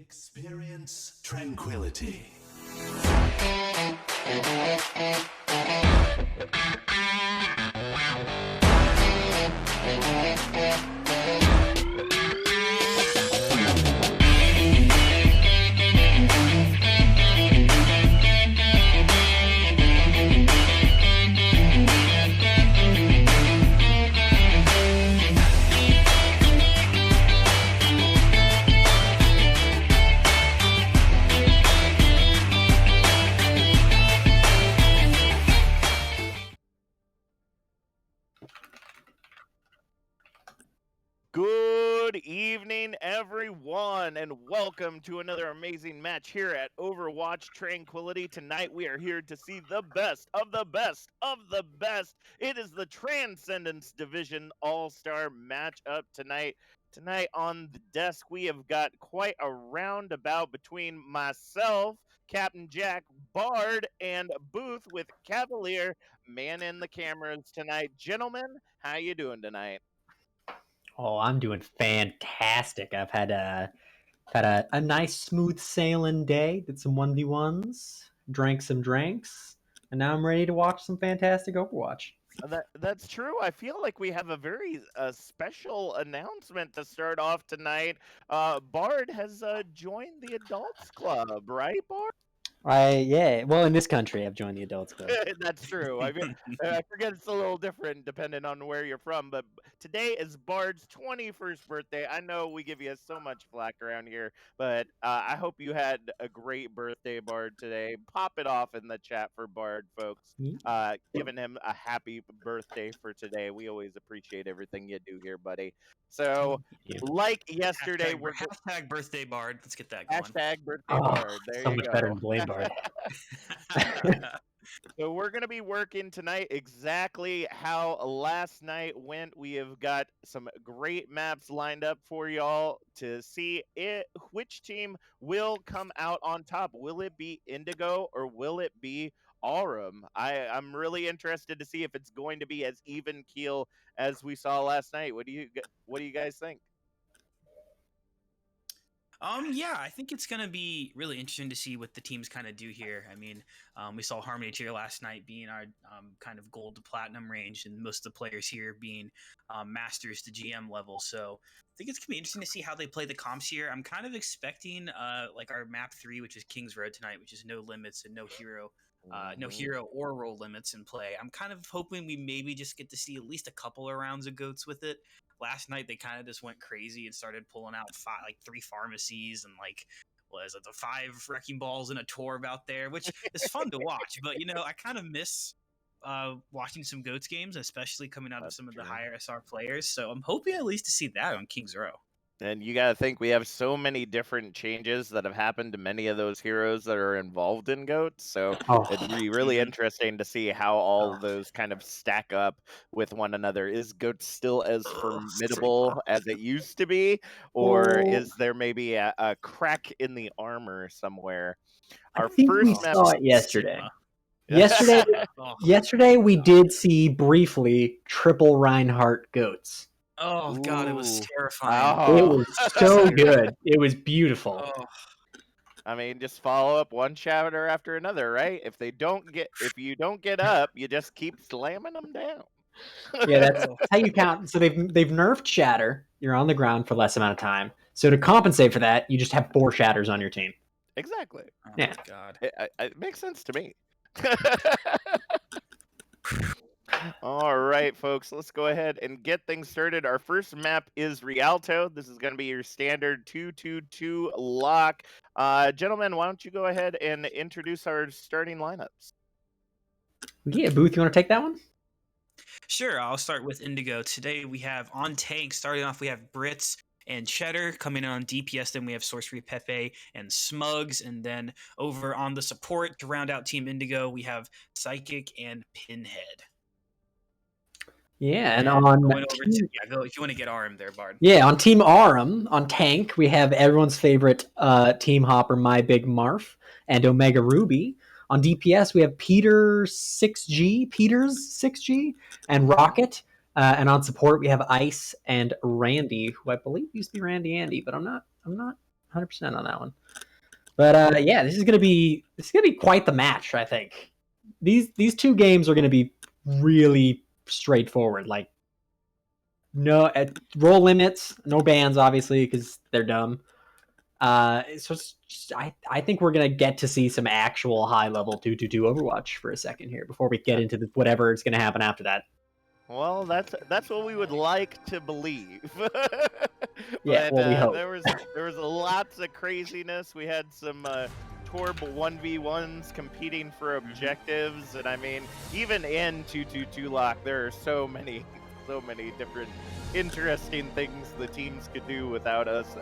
Experience tranquility. Good evening, everyone, and welcome to another amazing match here at Overwatch Tranquility. Tonight, we are here to see the best of the best of the best. It is the Transcendence Division All-Star matchup tonight. Tonight on the desk, we have got quite a roundabout between myself, Captain Jack, Bard, and Booth with Cavalier manning the cameras tonight. Gentlemen, how you doing tonight? Oh, I'm doing fantastic. I've had a nice smooth sailing day. Did some 1v1s, drank some drinks, and now I'm ready to watch some fantastic Overwatch. That's true. I feel like we have a very special announcement to start off tonight. Bard has joined the Adults Club, right, Bard? Well, in this country, I've joined the Adults Club. That's true. I mean, I forget it's a little different depending on where you're from, but today is Bard's 21st birthday. I know we give you so much flack around here, but I hope you had a great birthday, Bard, today. Pop it off in the chat for Bard, folks. Giving him a happy birthday for today. We always appreciate everything you do here, buddy. So, like yesterday, we're hashtag birthday Bard. Let's get that going. hashtag birthday Bard. There so you much go. better than Blade Bard. So we're going to be working tonight exactly how last night went. We have got some great maps lined up for y'all to see which team will come out on top. Will it be Indigo or will it be Aurum? I'm really interested to see if it's going to be as even keel as we saw last night. What do you guys think? Yeah, I think it's going to be really interesting to see what the teams kind of do here. I mean, we saw Harmony Tier last night being our kind of gold to platinum range, and most of the players here being masters to GM level. So I think it's going to be interesting to see how they play the comps here. I'm kind of expecting like our map 3, which is King's Road tonight, which is no limits and no hero or role limits in play. I'm kind of hoping we maybe just get to see at least a couple of rounds of goats with it. Last night they kind of just went crazy and started pulling out 3 pharmacies and the 5 wrecking balls and a Torb out there, which is fun to watch. But I kind of miss watching some goats games, especially coming out of some of the higher SR players. So I'm hoping at least to see that on King's Row. And you got to think we have so many different changes that have happened to many of those heroes that are involved in GOATs. So it'd be really interesting to see how all those kind of stack up with one another. Is GOAT still as formidable as it used to be? Or is there maybe a crack in the armor somewhere? I think we saw it yesterday. Yesterday we did see briefly triple Reinhardt GOATs. Oh God, it was terrifying. Oh. It was so good. It was beautiful. Oh. I mean, just follow up one chapter after another, right? If you don't get up, you just keep slamming them down. Yeah, that's how you count. So they've nerfed Shatter. You're on the ground for less amount of time. So to compensate for that, you just have 4 Shatters on your team. Exactly. Oh, yeah. God. It makes sense to me. All right, folks, let's go ahead and get things started. Our first map is Rialto. This is going to be your standard 2-2-2 lock. Gentlemen, why don't you go ahead and introduce our starting lineups? Yeah, Booth, you want to take that one? Sure, I'll start with Indigo. Today we have on tank, starting off, we have Brits and Cheddar. Coming in on DPS, then we have Sorcery Pepe and Smugs. And then over on the support to round out Team Indigo, we have Psychic and Pinhead. Yeah, and if you want to get Arum there, Bard. Yeah, on Team Arum, on tank, we have everyone's favorite Team Hopper, My Big Marf, and Omega Ruby. On DPS, we have Peters 6G, and Rocket. And on support, we have Ice and Randy, who I believe used to be Randy Andy, but I'm not 100% on that one. But yeah, this is gonna be quite the match. I think these two games are gonna be really straightforward. Like no roll limits, no bans, obviously, because they're dumb. So I think we're gonna get to see some actual high level 2-2-2 Overwatch for a second here before we get into whatever is gonna happen after that. Well, that's what we would like to believe. Yeah, But well, we hope. there was lots of craziness. We had some Torb 1v1s competing for objectives, and I mean, even in 2-2-2 lock, there are so many different interesting things the teams could do without us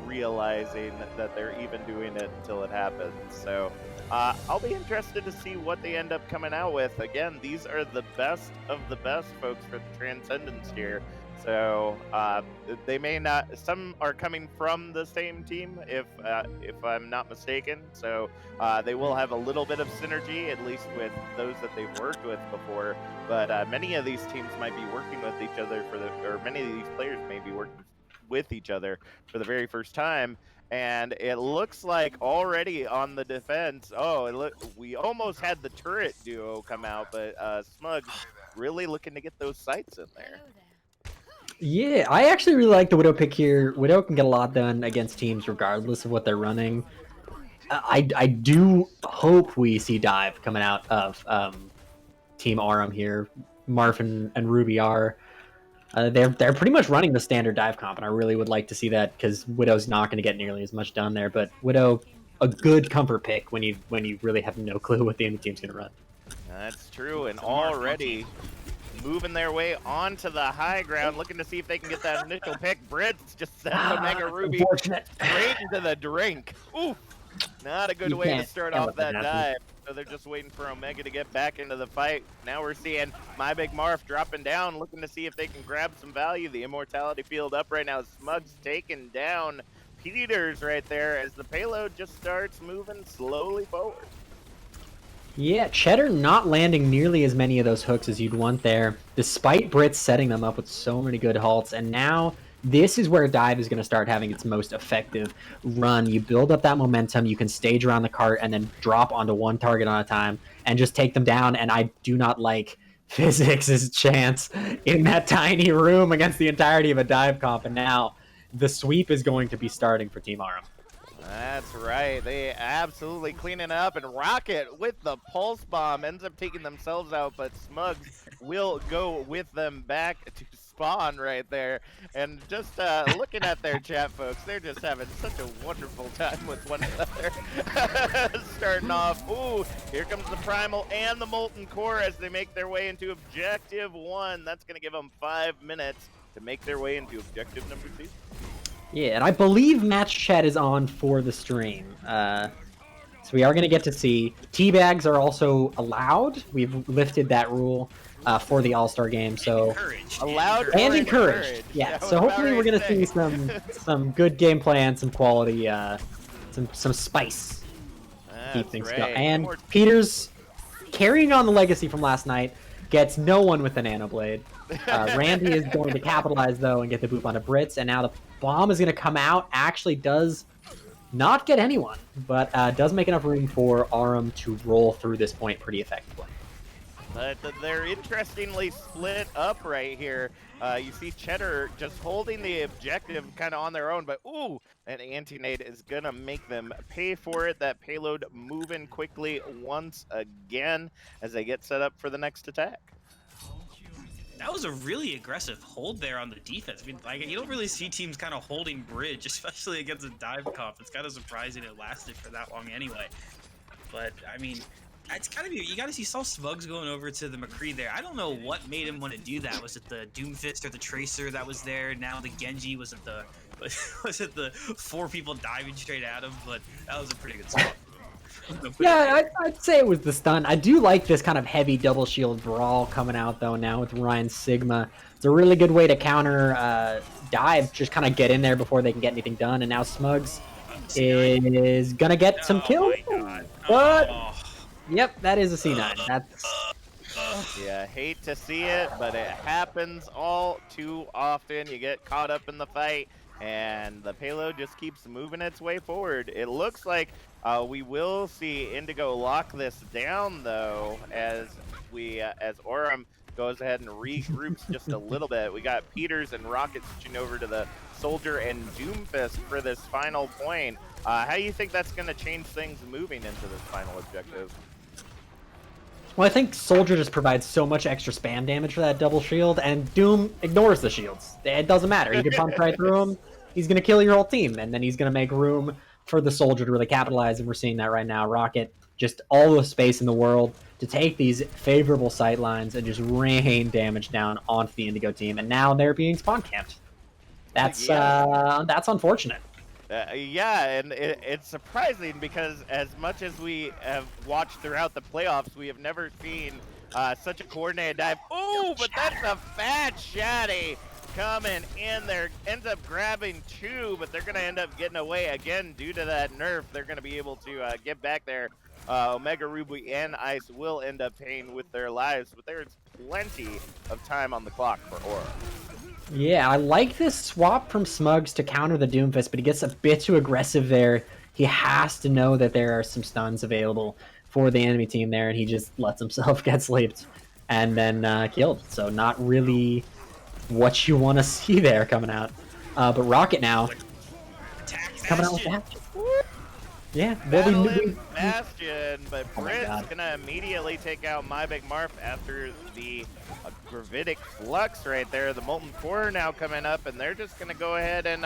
realizing that they're even doing it until it happens. So I'll be interested to see what they end up coming out with. Again, these are the best of the best, folks, for the Transcendence here. So they may not. Some are coming from the same team, if I'm not mistaken. So they will have a little bit of synergy, at least with those that they've worked with before. But many of these teams might be working with each other or many of these players may be working with each other for the very first time. And it looks like already on the defense. Oh, we almost had the turret duo come out, but Smug's really looking to get those sights in there. Yeah, I actually really like the Widow pick here. Widow can get a lot done against teams regardless of what they're running. I do hope we see Dive coming out of Team Arum here. Marf and Ruby are. They're pretty much running the standard dive comp, and I really would like to see that because Widow's not going to get nearly as much done there. But Widow, a good comfort pick when you really have no clue what the enemy team's going to run. That's true, and already moving their way onto the high ground, looking to see if they can get that initial pick. Brits just sent Omega Ruby straight into the drink. Ooh, not a good way to start off that dive. So they're just waiting for Omega to get back into the fight. Now we're seeing My Big Marf dropping down, looking to see if they can grab some value. The Immortality field up right now. Smug's taking down Peters right there as the payload just starts moving slowly forward. Yeah, Cheddar not landing nearly as many of those hooks as you'd want there, despite Brits setting them up with so many good halts. And now this is where Dive is going to start having its most effective run. You build up that momentum, you can stage around the cart, and then drop onto one target on a time and just take them down. And I do not like Physics' chance in that tiny room against the entirety of a dive comp. And now the sweep is going to be starting for Team Arum. That's right. They absolutely clean it up, and Rocket with the pulse bomb ends up taking themselves out, but Smugs will go with them back to spawn right there. And just looking at their chat, folks, they're just having such a wonderful time with one another. Starting off, ooh, here comes the Primal and the Molten Core as they make their way into Objective 1. That's going to give them 5 minutes to make their way into Objective number 2. Yeah, and I believe match chat is on for the stream. So we are going to get to see. Teabags are also allowed. We've lifted that rule for the All-Star game. So allowed and encouraged. Yeah. So hopefully we're going to see some good gameplay and some quality, some spice. Keep things going. And Peters, carrying on the legacy from last night, gets no one with the Nano Blade. Randy is going to capitalize, though, and get the boop onto Brits. And now the bomb is going to come out. Actually does not get anyone, but does make enough room for Arum to roll through this point pretty effectively. But they're interestingly split up right here. You see Cheddar just holding the objective kind of on their own, but ooh, an anti-nade is going to make them pay for it. That payload moving quickly once again as they get set up for the next attack. That was a really aggressive hold there on the defense. I mean, like, you don't really see teams kind of holding bridge, especially against a dive comp. It's kind of surprising it lasted for that long anyway. But, I mean, it's gotta be, you gotta see Smugs going over to the McCree there. I don't know what made him want to do that. Was it the Doomfist or the Tracer that was there? Now the Genji, was it the 4 people diving straight at him? But that was a pretty good spot. Yeah, I'd say it was the stun. I do like this kind of heavy double shield brawl coming out, though, now with Ryan Sigma. It's a really good way to counter dive, just kind of get in there before they can get anything done. And now Smugs is going to get some kills. But, yep, that is a C9. That's... Yeah, hate to see it, but it happens all too often. You get caught up in the fight. and the payload just keeps moving its way forward. It looks like we will see Indigo lock this down, though, as Aurum goes ahead and regroups just a little bit. We got Peters and Rocket switching over to the Soldier and Doomfist for this final point. How do you think that's going to change things moving into this final objective? Well, I think Soldier just provides so much extra spam damage for that double shield, and Doom ignores the shields. It doesn't matter. You can punch right through him. He's going to kill your whole team, and then he's going to make room for the Soldier to really capitalize, and we're seeing that right now. Rocket, just all the space in the world to take these favorable sight lines and just rain damage down onto the Indigo team, and now they're being spawn camped. That's unfortunate. Yeah, and it's surprising because as much as we have watched throughout the playoffs, we have never seen such a coordinated dive. Oh, but that's a fat Shaddy coming in there. Ends up grabbing 2, but they're going to end up getting away again due to that nerf. They're going to be able to get back there. Omega Ruby and Ice will end up paying with their lives, but there's plenty of time on the clock for Aura. Yeah, I like this swap from Smugs to counter the Doomfist, but he gets a bit too aggressive there. He has to know that there are some stuns available for the enemy team there, and he just lets himself get sleeped and then killed. So not really what you want to see there coming out. But Rocket now coming out with that. Yeah, Battling Bastion, but Oh my Brit's God. gonna immediately take out My Big Marf after the gravitic flux right there. The Molten Core now coming up, and they're just gonna go ahead and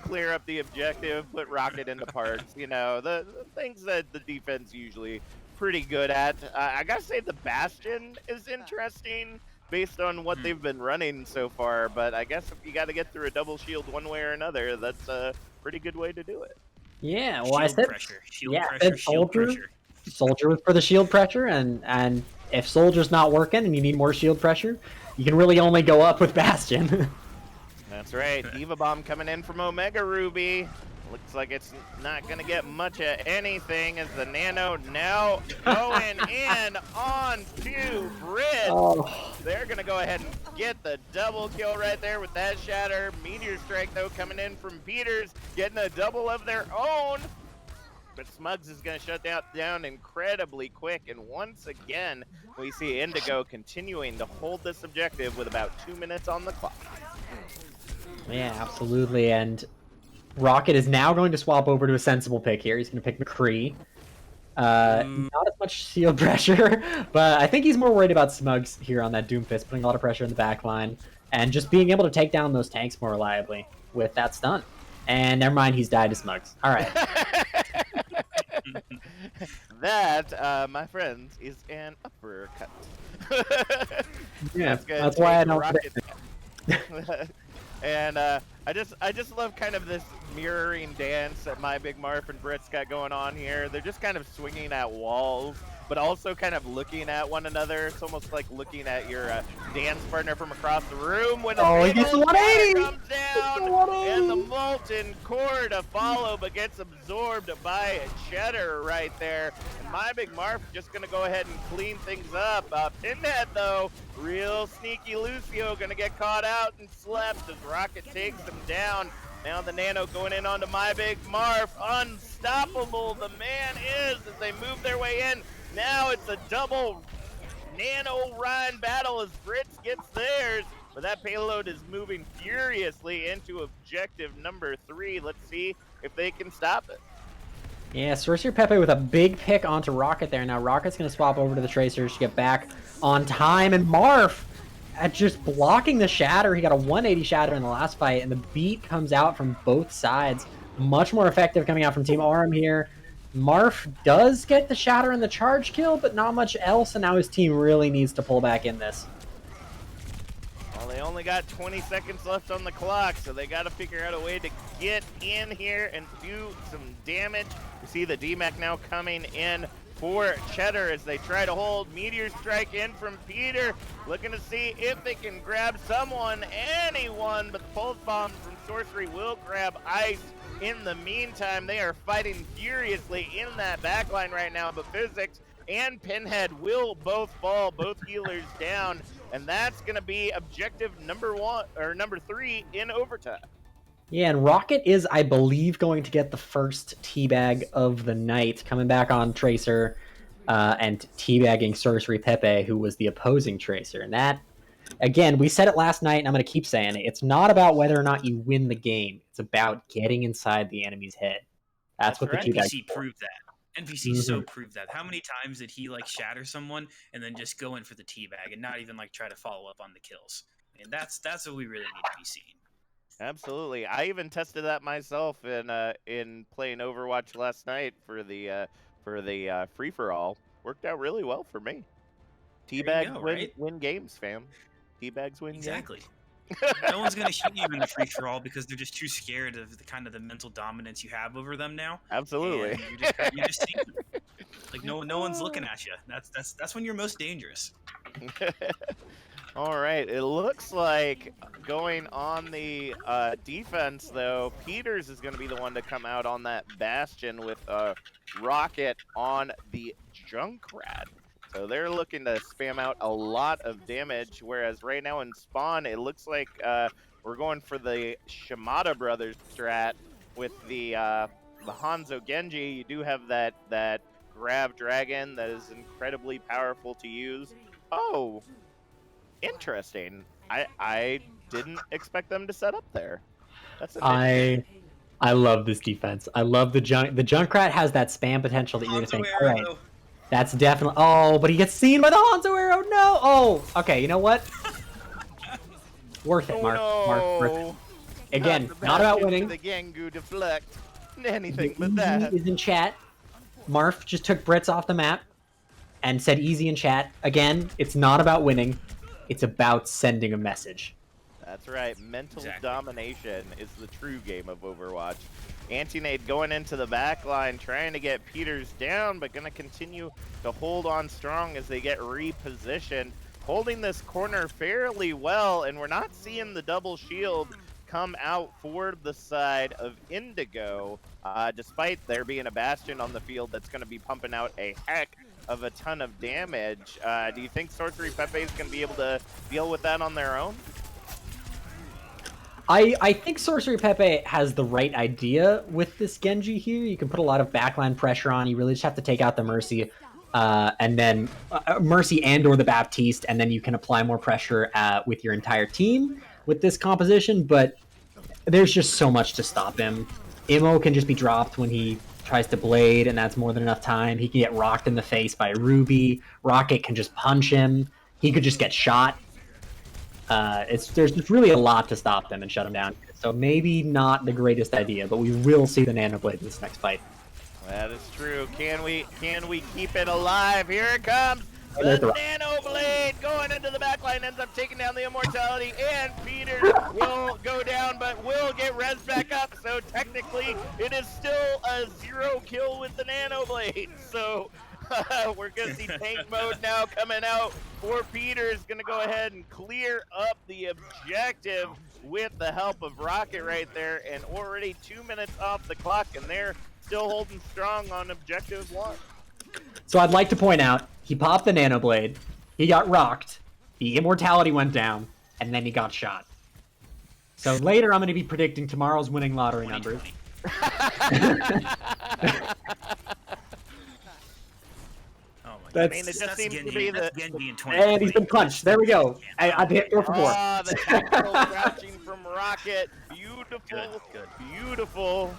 clear up the objective, put Rocket into parts. You know, the things that the defense usually pretty good at. I gotta say the Bastion is interesting based on what they've been running so far, but I guess if you got to get through a double shield one way or another, that's a pretty good way to do it. Yeah, well, Shield I said pressure. Shield yeah, pressure. said Shield Soldier. pressure. Soldier for the shield pressure, and if Soldier's not working and you need more shield pressure, you can really only go up with Bastion. That's right. Diva Bomb coming in from Omega Ruby. Looks like it's not going to get much of anything as the Nano now going in on to Brit. Oh. They're going to go ahead and get the double kill right there with that Shatter. Meteor Strike, though, coming in from Peters, getting a double of their own. But Smugs is going to shut down incredibly quick. And once again, we see Indigo continuing to hold this objective with about 2 minutes on the clock. Yeah, absolutely. And Rocket is now going to swap over to a sensible pick here. He's going to pick McCree. Not as much shield pressure, but I think he's more worried about Smugs here on that Doomfist, putting a lot of pressure in the back line and just being able to take down those tanks more reliably with that stun. And never mind, he's died to Smugs. All right. That, my friends, is an uppercut. Yeah, that's why I don't. Rocket. And I just love kind of this mirroring dance that My Big Marf and Brit's got going on here. They're just kind of swinging at walls, but also kind of looking at one another. It's almost like looking at your dance partner from across the room when the He gets the 180 comes down and the Molten Core to follow, but gets absorbed by Cheddar right there. And My Big Marf just gonna go ahead and clean things up. Pinhead though, real sneaky Lucio, gonna get caught out and slept as Rocket takes him down. Now the Nano going in onto My Big Marf, unstoppable the man is as they move their way in. Now it's a double Nano Ryan battle as Brits gets theirs, but that payload is moving furiously into objective number 3. Let's see if they can stop it. Yeah, Sorcerer Pepe with a big pick onto Rocket there. Now Rocket's going to swap over to the Tracers to get back on time, and Marf at just blocking the Shatter. He got a 180 Shatter in the last fight, and the beat comes out from both sides. Much more effective coming out from Team Aurum here. Marf does get the Shatter and the charge kill, but not much else, and now his team really needs to pull back in this. Well, they only got 20 seconds left on the clock, so they got to figure out a way to get in here and do some damage. You see the DMAC now coming in for Cheddar as they try to hold. Meteor Strike in from Peter, looking to see if they can grab someone, anyone, but the Pulse Bomb from Sorcery will grab Ice. In the meantime, they are fighting furiously in that backline right now, but Physics and Pinhead will both fall, both healers down, and that's going to be objective number 3 in overtime. Yeah, and Rocket is, I believe, going to get the first teabag of the night, coming back on Tracer and teabagging Sorcery Pepe, who was the opposing Tracer. And that, again, we said it last night, and I'm going to keep saying it. It's not about whether or not you win the game. It's about getting inside the enemy's head. That's what the right. teabag NPC proved that. NPC so proved that. How many times did he like shatter someone and then just go in for the teabag and not even like try to follow up on the kills? And that's what we really need to be seeing. Absolutely. I even tested that myself in playing Overwatch last night for the free for all. Worked out really well for me. Teabags win games, fam. Teabags win exactly. games. No one's gonna shoot you in the free for all because they're just too scared of the kind of the mental dominance you have over them now. Absolutely. And you're just seeing them. Like no one's looking at you. That's when you're most dangerous. All right, it looks like going on the defense, though, Peters is going to be the one to come out on that Bastion with a Rocket on the Junkrat. So they're looking to spam out a lot of damage, whereas right now in Spawn, it looks like we're going for the Shimada Brothers strat with the Hanzo Genji. You do have that Grav Dragon that is incredibly powerful to use. Oh, interesting. I didn't expect them to set up there. That's I love this defense. I love the Junkrat has that spam potential that you're gonna think, all right, that's definitely. Oh, but he gets seen by the Hanzo arrow. No. Oh, okay. You know what? Worth it, Mark. No. Mark, worth it. Again, not about winning. The Gengu deflect. Anything The but that. is in chat. Marf just took Brits off the map and said easy in chat. Again, it's not about winning. It's about sending a message. That's right. Mental domination is the true game of Overwatch. Antinade going into the back line, trying to get Peters down, but going to continue to hold on strong as they get repositioned. Holding this corner fairly well, and we're not seeing the double shield come out for the side of Indigo, despite there being a Bastion on the field that's going to be pumping out a heck of a ton of damage. Do you think Sorcery Pepe is going to be able to deal with that on their own? I think Sorcery Pepe has the right idea with this Genji here. You can put a lot of backline pressure on. You really just have to take out the Mercy, and then Mercy and or the Baptiste, and then you can apply more pressure with your entire team with this composition. But there's just so much to stop him. Imo can just be dropped when he tries to blade, and that's more than enough time. He can get rocked in the face by Ruby. Rocket can just punch him. He could just get shot. There's just really a lot to stop them and shut them down. So maybe not the greatest idea, but we will see the Nanoblade in this next fight. That is true. Can we keep it alive? Here it comes. The Nanoblade going into the backline ends up taking down the Immortality, and Peter will go down, but will get res back up. So technically, it is still a 0 kill with the Nanoblade. So we're gonna see tank mode now coming out for Peter. Is gonna go ahead and clear up the objective with the help of Rocket right there, and already 2 minutes off the clock, and they're still holding strong on objective 1. So I'd like to point out, he popped the Nanoblade, he got rocked, the Immortality went down, and then he got shot. So later I'm going to be predicting tomorrow's winning lottery numbers. I mean, it just seems to be the and he's been punched. There we go. I hit 4 for 4. The tactical crouching from Rocket. Beautiful, beautiful.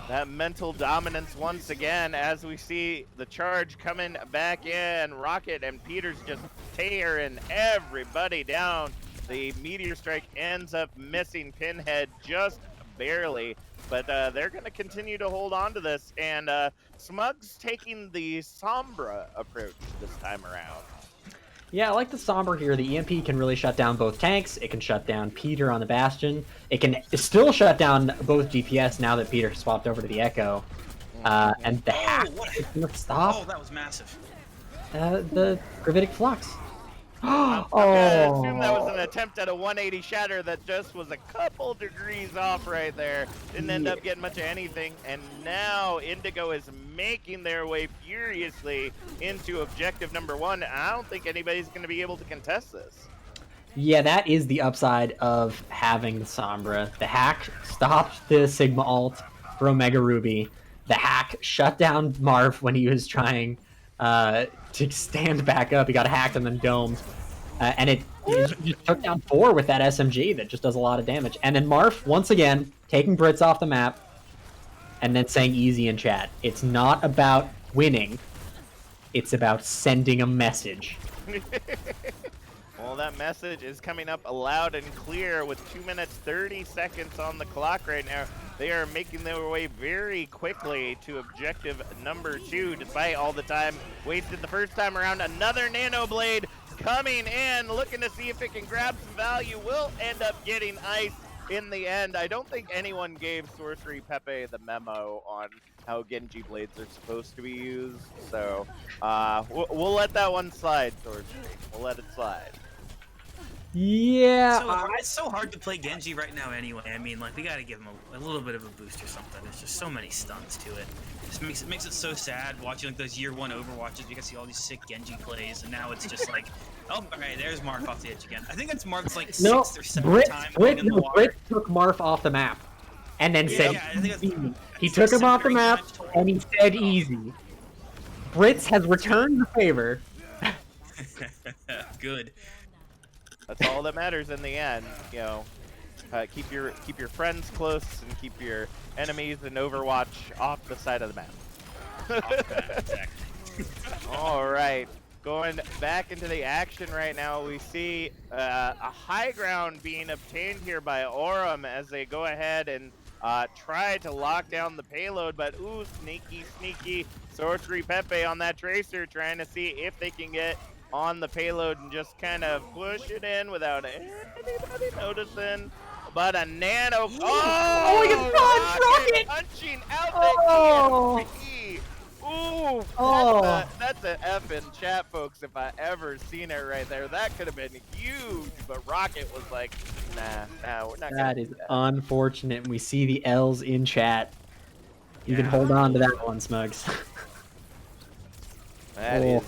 That mental dominance once again as we see the charge coming back in. Rocket and Peters just tearing everybody down. The Meteor Strike ends up missing Pinhead just barely, but they're going to continue to hold on to this, and Smug's taking the Sombra approach this time around. Yeah, I like the Sombra here. The EMP can really shut down both tanks. It can shut down Peter on the Bastion. It can still shut down both DPS now that Peter swapped over to the Echo. And the hack is going to stop. Oh, that was massive. The Gravitic Flux. I'm gonna assume that was an Oh, attempt at a 180 shatter that just was a couple degrees off right there. Didn't end yeah. up getting much of anything. And now Indigo is making their way furiously into objective number 1. I don't think anybody's gonna be able to contest this. Yeah, that is the upside of having the Sombra. The hack stopped the Sigma ult for Omega Ruby. The hack shut down Marv when he was trying to stand back up. He got hacked and then domed. And he just took down 4 with that SMG that just does a lot of damage. And then Marv, once again, taking Brits off the map and then saying easy in chat. It's not about winning. It's about sending a message. Well, that message is coming up loud and clear with 2 minutes 30 seconds on the clock right now. They are making their way very quickly to objective number 2, despite all the time wasted the first time around. Another Nano Blade coming in, looking to see if it can grab some value. Will end up getting ice in the end. I don't think anyone gave Sorcery Pepe the memo on how Genji blades are supposed to be used, so we'll let that one slide, Sorcery. We'll let it slide. Yeah. It's so hard to play Genji right now anyway. I mean, like, we gotta give him a little bit of a boost or something. There's just so many stuns to it. It makes it so sad watching like those year 1 Overwatches. You can see all these sick Genji plays, and now it's just like, oh, alright, there's Marth off the edge again. I think it's Marth's like 6th or 7th time going in the water. Brit took Marth off the map and then said I think easy. He took him off the map and he said easy. Brits has returned the favor. Good. That's all that matters in the end. You know, keep your friends close and keep your enemies in Overwatch off the side of the map. Exactly. All right, going back into the action right now, we see a high ground being obtained here by Aurum as they go ahead and try to lock down the payload, but ooh, sneaky Sorcery Pepe on that Tracer, trying to see if they can get on the payload and just kind of push it in without anybody noticing. But a nano. Oh, he gets punched! Rocket! Punching out Oh. the EMP. Ooh, Oh. that's an F in chat, folks, if I ever seen it right there. That could have been huge, but Rocket was like, nah, we're not gonna That do is that. unfortunate. We see the L's in chat. You can hold on to that one, Smugs. That is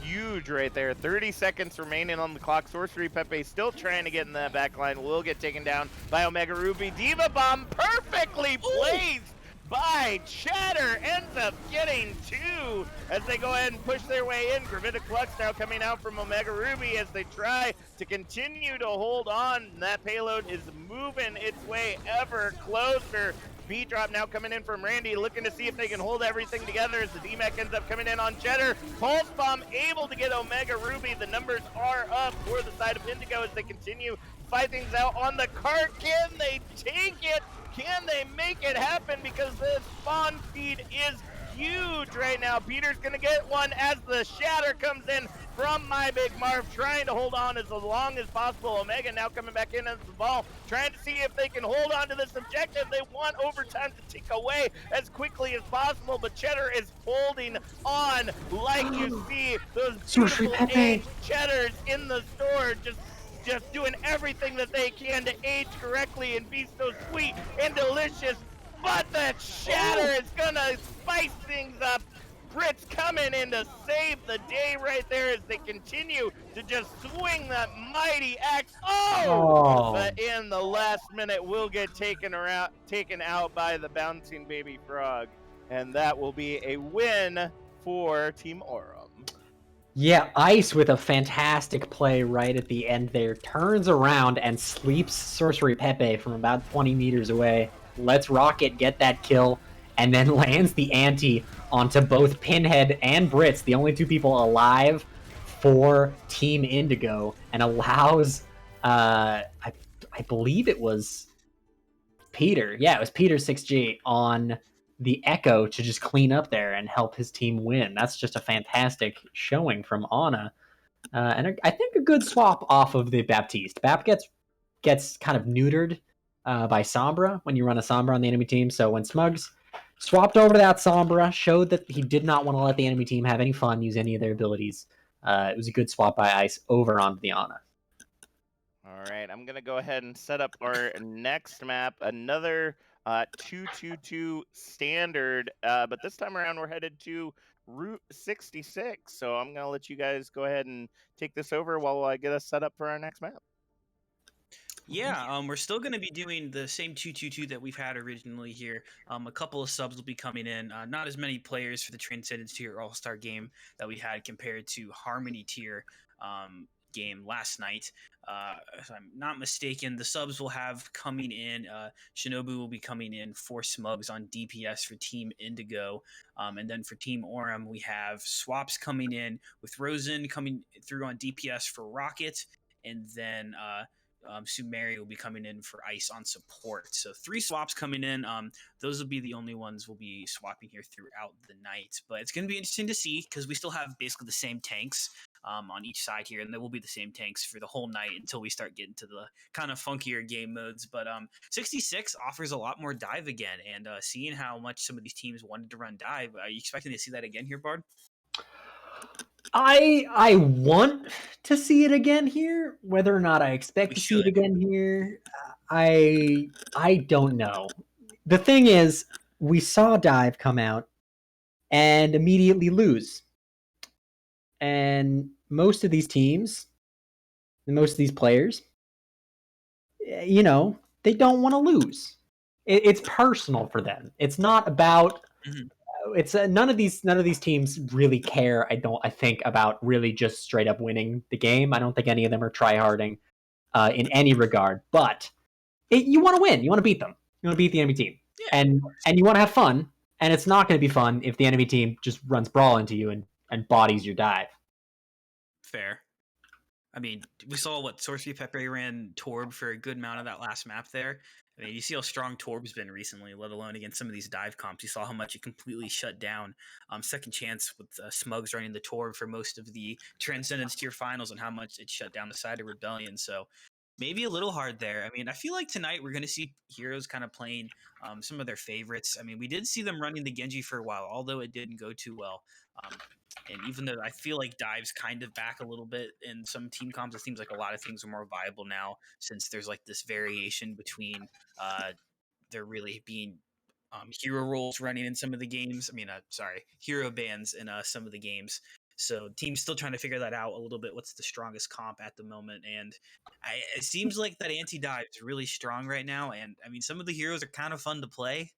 huge right there. 30 seconds remaining on the clock. Sorcery Pepe still trying to get in the back line. Will get taken down by Omega Ruby. Diva Bomb perfectly placed by Chatter. Ends up getting 2 as they go ahead and push their way in. Gravitic Flux now coming out from Omega Ruby as they try to continue to hold on. That payload is moving its way ever closer. B-drop now coming in from Randy, looking to see if they can hold everything together as the D-Mech ends up coming in on Cheddar. Pulse Bomb able to get Omega Ruby. The numbers are up for the side of Indigo as they continue to fight things out on the cart. Can they take it? Can they make it happen? Because the spawn feed is huge right now. Peter's gonna get one as the shatter comes in from My Big Marv, trying to hold on as long as possible. Omega now coming back in as the ball, trying to see if they can hold on to this objective. They want overtime to tick away as quickly as possible, but Cheddar is holding on like you see those beautiful aged Cheddars in the store just doing everything that they can to age correctly and be so sweet and delicious. But the shatter is gonna spice things up. Brits coming in to save the day right there as they continue to just swing that mighty axe. Oh! But in the last minute, will get taken out by the bouncing baby frog, and that will be a win for Team Aurum. Yeah, Ice with a fantastic play right at the end there. Turns around and sleeps Sorcery Pepe from about 20 meters away. Lets Rocket get that kill, and then lands the ante onto both Pinhead and Brits, the only 2 people alive for Team Indigo, and allows, I believe it was Peter. Yeah, it was Peter 6G on the Echo to just clean up there and help his team win. That's just a fantastic showing from Ana. And I think a good swap off of the Baptiste. Bap gets kind of neutered by Sombra when you run a Sombra on the enemy team. So when Smugs swapped over to that Sombra, showed that he did not want to let the enemy team have any fun, use any of their abilities. it was a good swap by Ice over onto the Ana. All right, I'm gonna go ahead and set up our next map, another 2-2-2 standard, but this time around we're headed to Route 66. So I'm gonna let you guys go ahead and take this over while I get us set up for our next map. Yeah, we're still going to be doing the same 2-2-2 that we've had originally here. A couple of subs will be coming in. Not as many players for the Transcendence tier All-Star game that we had compared to Harmony tier game last night. If I'm not mistaken, the subs will have coming in. Shinobu will be coming in for Smugs on DPS for Team Indigo. And then for Team Orem, we have swaps coming in with Rosen coming through on DPS for Rocket. And then Sumeri will be coming in for Ice on support. So 3 swaps coming in. Those will be the only ones we'll be swapping here throughout the night. But it's going to be interesting to see because we still have basically the same tanks on each side here, and there will be the same tanks for the whole night until we start getting to the kind of funkier game modes. But 66 offers a lot more dive again, and seeing how much some of these teams wanted to run dive, are you expecting to see that again here, Bard? I want to see it again here. Whether or not I expect to see it again here, I don't know. The thing is, we saw Dive come out and immediately lose. And most of these teams, and most of these players, you know, they don't want to lose. It's personal for them. It's not about it's none of these teams really care. I think about really just straight up winning the game. I don't think any of them are tryharding in any regard. But you want to win. You want to beat them. You want to beat the enemy team, and you want to have fun. And it's not going to be fun if the enemy team just runs brawl into you and bodies your dive. Fair. I mean, we saw what Sorcery Pepe ran Torb for a good amount of that last map there. I mean, you see how strong Torb's been recently, let alone against some of these dive comps. You saw how much it completely shut down Second Chance with Smugs running the Torb for most of the Transcendence tier finals and how much it shut down the side of Rebellion. So maybe a little hard there. I mean, I feel like tonight we're going to see heroes kind of playing some of their favorites. I mean, we did see them running the Genji for a while, although it didn't go too well. And even though I feel like Dive's kind of back a little bit in some team comps, it seems like a lot of things are more viable now since there's like this variation between there really being hero roles running in some of the games. I mean, hero bans in some of the games. So teams still trying to figure that out a little bit. What's the strongest comp at the moment? And it seems like that anti-dive is really strong right now. And I mean, some of the heroes are kind of fun to play.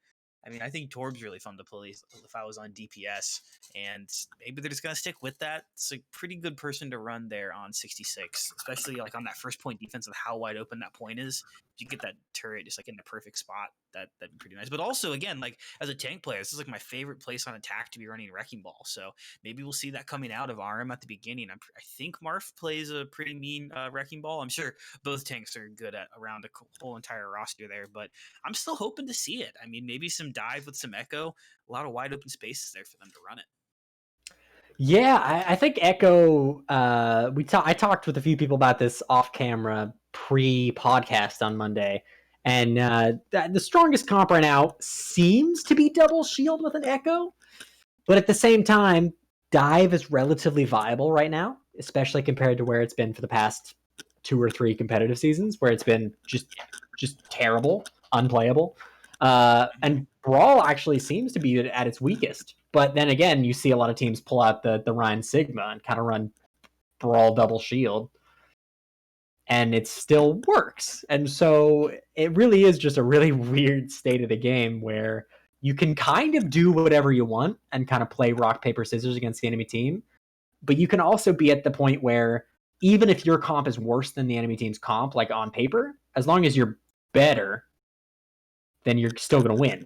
I mean, I think Torb's really fun to play if I was on DPS, and maybe they're just gonna stick with that. It's a pretty good person to run there on 66, especially like on that first point defense with how wide open that point is. If you get that turret just like in the perfect spot, that'd be pretty nice. But also, again, like as a tank player, this is like my favorite place on attack to be running Wrecking Ball. So maybe we'll see that coming out of RM at the beginning. I think Marth plays a pretty mean Wrecking Ball. I'm sure both tanks are good at around a whole entire roster there, but I'm still hoping to see it. I mean, maybe some dive with some echo, a lot of wide open spaces there for them to run it. Yeah, I think Echo. I talked with a few people about this off camera pre-podcast on Monday, and the strongest comp right now seems to be double shield with an Echo, but at the same time, dive is relatively viable right now, especially compared to where it's been for the past 2 or 3 competitive seasons, where it's been just terrible, unplayable. And Brawl actually seems to be at its weakest. But then again, you see a lot of teams pull out the Ryan Sigma and kind of run Brawl double shield. And it still works. And so it really is just a really weird state of the game where you can kind of do whatever you want and kind of play rock, paper, scissors against the enemy team. But you can also be at the point where even if your comp is worse than the enemy team's comp, like on paper, as long as you're better, then you're still going to win.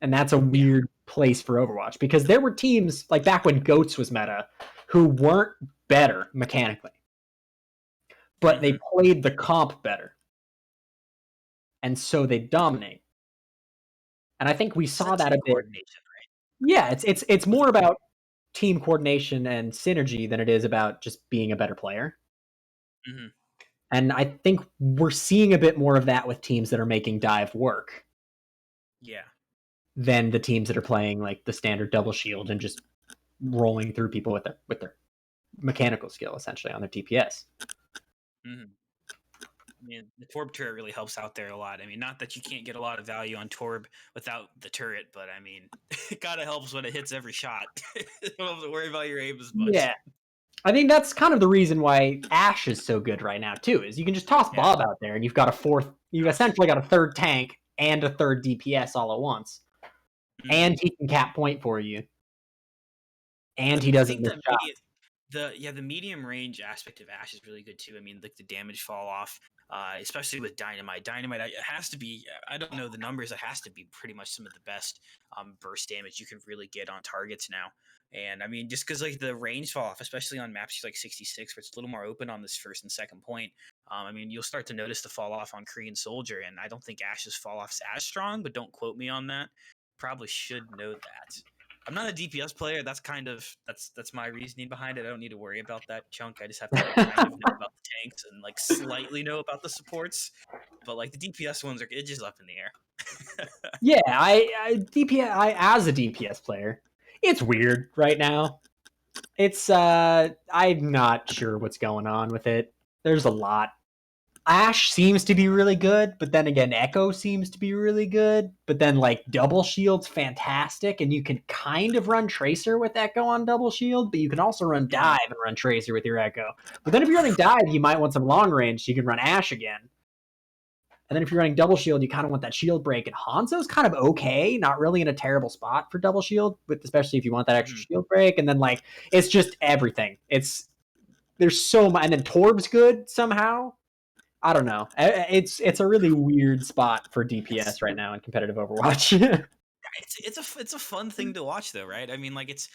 And that's a weird place for Overwatch because there were teams like back when Goats was meta who weren't better mechanically, but they played the comp better. And so they dominate. And I think we saw that a bit. Right? Yeah, it's more about team coordination and synergy than it is about just being a better player. Mm-hmm. And I think we're seeing a bit more of that with teams that are making dive work. Yeah. Than the teams that are playing like the standard double shield and just rolling through people with their mechanical skill essentially on their DPS. Mm-hmm. I mean, the Torb turret really helps out there a lot. I mean, not that you can't get a lot of value on Torb without the turret, but I mean, it kind of helps when it hits every shot. You don't have to worry about your aim as much. Yeah. I think that's kind of the reason why Ashe is so good right now too, is you can just toss Bob out there and you've got you essentially got a third tank and a third DPS all at once. Mm-hmm. And he can cap point for you. And he doesn't miss shots. The medium range aspect of Ashe is really good too. I mean, like the damage fall off, especially with Dynamite. Dynamite, it has to be. I don't know the numbers. It has to be pretty much some of the best burst damage you can really get on targets now. And I mean, just because like the range fall off, especially on maps like 66, where it's a little more open on this first and second point. I mean, you'll start to notice the fall off on Korean Soldier, and I don't think Ashe's fall off is as strong, but don't quote me on that. Probably should know that. I'm not a DPS player. That's kind of that's my reasoning behind it. I don't need to worry about that chunk. I just have to like kind of know about the tanks and like slightly know about the supports. But like the DPS ones are just up in the air. Yeah, I as a DPS player, it's weird right now. It's I'm not sure what's going on with it. There's a lot. Ashe seems to be really good, but then again, Echo seems to be really good. But then, like, Double Shield's fantastic, and you can kind of run Tracer with Echo on Double Shield, but you can also run Dive and run Tracer with your Echo. But then if you're running Dive, you might want some long range, so you can run Ashe again. And then if you're running Double Shield, you kind of want that shield break. And Hanzo's kind of okay, not really in a terrible spot for Double Shield, especially if you want that extra shield break. And then, like, it's just everything. There's so much. And then Torb's good somehow. I don't know. It's a really weird spot for DPS right now in competitive Overwatch. It's a fun thing to watch though, right? I mean, like it's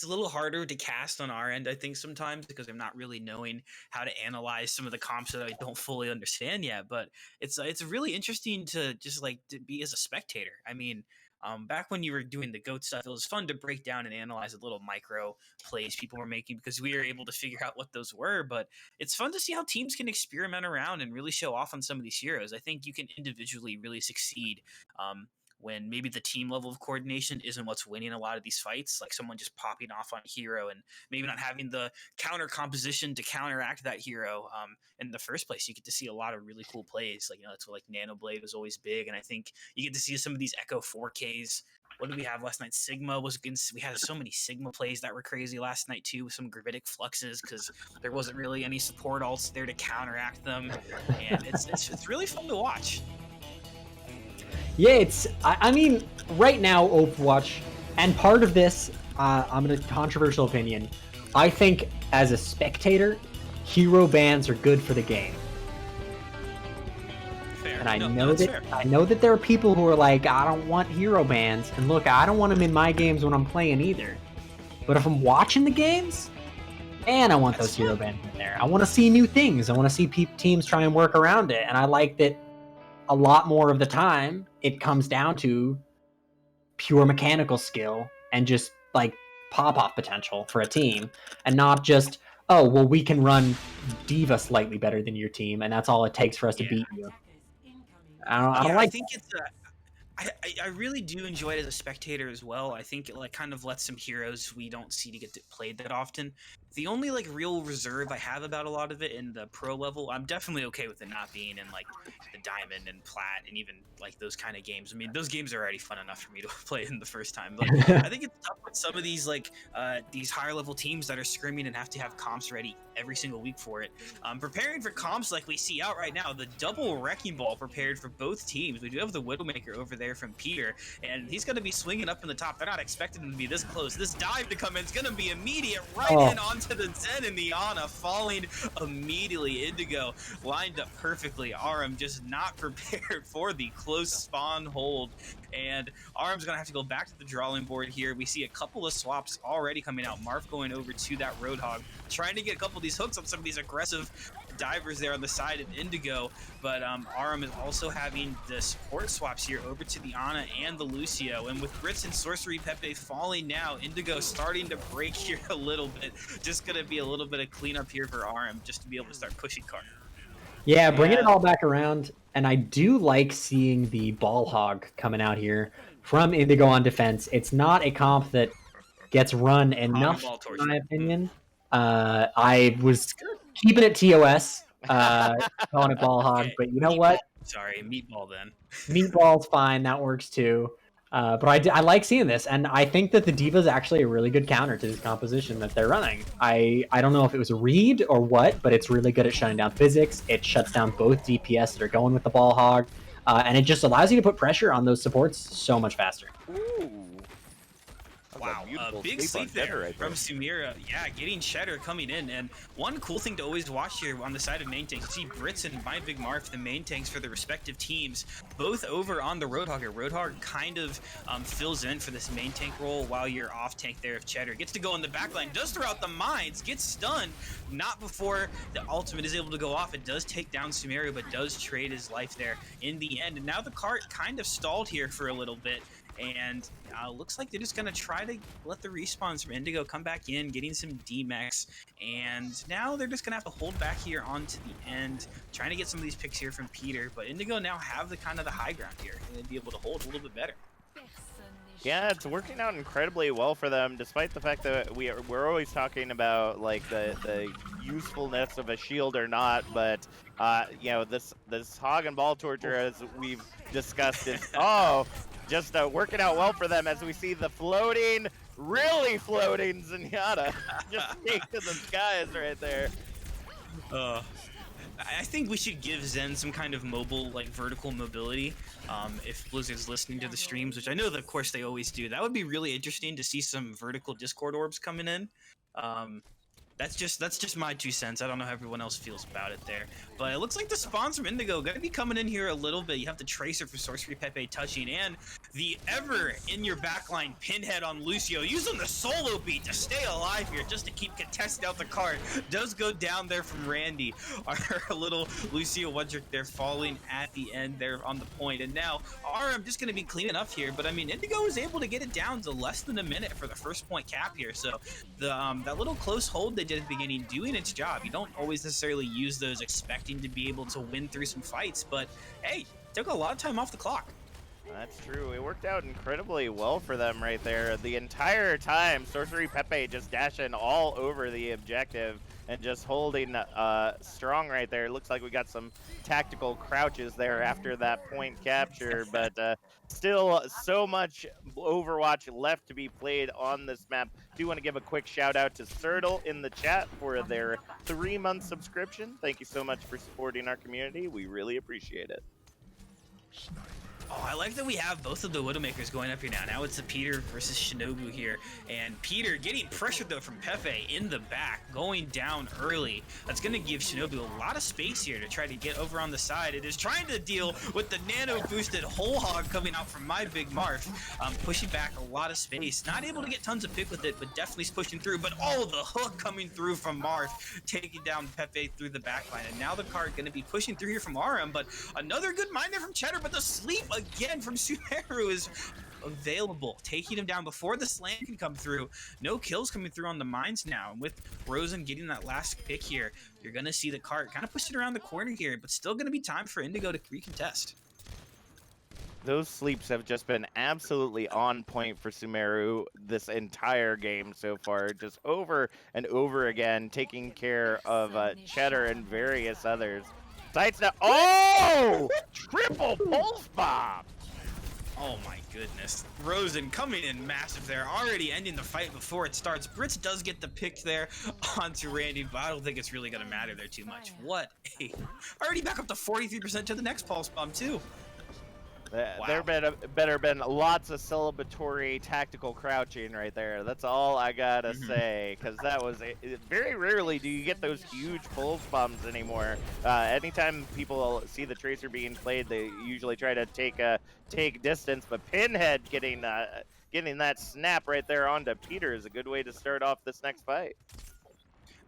a little harder to cast on our end, I think, sometimes because I'm not really knowing how to analyze some of the comps that I don't fully understand yet. But it's really interesting to just like to be as a spectator. I mean, back when you were doing the GOAT stuff, it was fun to break down and analyze the little micro plays people were making because we were able to figure out what those were. But it's fun to see how teams can experiment around and really show off on some of these heroes. I think you can individually really succeed when maybe the team level of coordination isn't what's winning a lot of these fights, like someone just popping off on a hero and maybe not having the counter composition to counteract that hero in the first place. You get to see a lot of really cool plays. Like, that's what like Nano Blade was always big. And I think you get to see some of these Echo 4Ks. What did we have last night? Sigma was good. We had so many Sigma plays that were crazy last night too, with some gravitic fluxes because there wasn't really any support alts there to counteract them. And it's really fun to watch. Yeah, I mean, right now, Overwatch, and part of this, I'm in a controversial opinion. I think, as a spectator, hero bans are good for the game. Fair. And I know that there are people who are like, I don't want hero bans. And look, I don't want them in my games when I'm playing either. But if I'm watching the games, man, I want those hero bans in there. I want to see new things. I want to see teams try and work around it. And I like that a lot more of the time, it comes down to pure mechanical skill and just like pop-off potential for a team, and not just, oh, well, we can run D.Va slightly better than your team, and that's all it takes for us to beat you. I don't like. I think it's. I really do enjoy it as a spectator as well. I think it like kind of lets some heroes we don't see to get played that often. The only like real reserve I have about a lot of it in the pro level, I'm definitely okay with it not being in like the diamond and plat and even like those kind of games. I mean, those games are already fun enough for me to play in the first time. But I think it's tough with some of these like these higher level teams that are scrimming and have to have comps ready every single week for it. Preparing for comps like we see out right now, the double wrecking ball prepared for both teams. We do have the Widowmaker over there from Peter, and he's going to be swinging up in the top. They're not expecting him to be this close. This dive to come in is going to be immediate, in onto the Zen and the Ana, falling immediately. Indigo lined up perfectly. Aram just not prepared for the close spawn hold, and Aram's going to have to go back to the drawing board here. We see a couple of swaps already coming out. Marth going over to that Roadhog, trying to get a couple of these hooks on some of these aggressive divers there on the side of Indigo, but Aram is also having the support swaps here over to the Ana and the Lucio, and with Grits and Sorcery Pepe falling now, Indigo starting to break here a little bit. Just gonna be a little bit of cleanup here for Aram just to be able to start pushing card. Yeah, bringing it all back around, and I do like seeing the Ball Hog coming out here from Indigo on defense. It's not a comp that gets run Hog and enough, ball in my torture. opinion. I was keeping it TOS, calling it ball hog, Okay, but you know meatball. what? Sorry, meatball then. Meatball's fine. That works too. But I like seeing this, and I think that the Diva is actually a really good counter to this composition that they're running. I don't know if it was a read or what, but it's really good at shutting down physics. It shuts down both DPS that are going with the ball hog, and it just allows you to put pressure on those supports so much faster. Ooh. That was Wow, a beautiful big sleep on sleep there Cheddar right from there. Sumira. Yeah, getting Cheddar coming in. And one cool thing to always watch here on the side of main tanks, you see Brits and My Big Marf, the main tanks for the respective teams, both over on the Roadhog here. Roadhog kind of fills in for this main tank role while you're off tank there if Cheddar gets to go in the backline, does throw out the mines, gets stunned, not before the ultimate is able to go off. It does take down Sumeru, but does trade his life there in the end. And now the cart kind of stalled here for a little bit. And looks like they're just going to try to let the respawns from Indigo come back in, getting some D-Mex. And now they're just going to have to hold back here onto the end, trying to get some of these picks here from Peter. But Indigo now have the kind of the high ground here, and they'd be able to hold a little bit better. Yeah, it's working out incredibly well for them, despite the fact that we're always talking about like the usefulness of a shield or not. But you know, this hog and ball torture, as we've discussed, is just working out well for them, as we see the floating, really floating Zenyatta just take to the skies right there. I think we should give Zen some kind of mobile, like vertical mobility. If Blizzard's listening to the streams, which I know that of course they always do, that would be really interesting to see some vertical Discord orbs coming in. That's just my 2 cents. I don't know how everyone else feels about it there. But it looks like the spawns from Indigo going to be coming in here a little bit. You have the Tracer for Sorcery Pepe touching, and the ever in your backline Pinhead on Lucio using the solo beat to stay alive here just to keep contesting out the card. Does go down there from Randy. Our little Lucio Wudrick there falling at the end there on the point. And now RM just going to be cleaning up here. But I mean, Indigo is able to get it down to less than a minute for the first point cap here. So the that little close hold they did at the beginning doing its job. You don't always necessarily use those expecting to be able to win through some fights, but hey, took a lot of time off the clock. That's true. It worked out incredibly well for them right there. The entire time, Sorcery Pepe just dashing all over the objective and just holding strong right there. It looks like we got some tactical crouches there after that point capture, but still so much Overwatch left to be played on this map. Do want to give a quick shout out to Sertle in the chat for their 3-month subscription. Thank you so much for supporting our community. We really appreciate it. Oh, I like that we have both of the Widowmakers going up here now. Now it's the Peter versus Shinobu here. And Peter getting pressured, though, from Pepe in the back, going down early. That's going to give Shinobu a lot of space here to try to get over on the side. It is trying to deal with the nano-boosted whole hog coming out from My Big Marf, pushing back a lot of space. Not able to get tons of pick with it, but definitely pushing through. But oh, the hook coming through from Marf, taking down Pepe through the backline. And now the card going to be pushing through here from RM, but another good mine there from Cheddar, but the sleep again from Sumeru is available, taking him down before the slam can come through. No kills coming through on the mines now, and with Rosen getting that last pick here, you're gonna see the cart kind of push it around the corner here, but still gonna be time for Indigo to recontest. Those sleeps have just been absolutely on point for Sumeru this entire game so far, just over and over again, taking care of Cheddar and various others. Sights now. Oh! Triple pulse bomb! Oh my goodness. Rosen coming in massive there, already ending the fight before it starts. Brits does get the pick there onto Randy, but I don't think it's really going to matter there too much. What a... Already back up to 43% to the next pulse bomb too. Wow. There better been lots of celebratory tactical crouching right there. That's all I gotta say, because that was very rarely do you get those huge pulse bombs anymore. Anytime people see the Tracer being played, they usually try to take distance. But Pinhead getting that snap right there onto Peter is a good way to start off this next fight.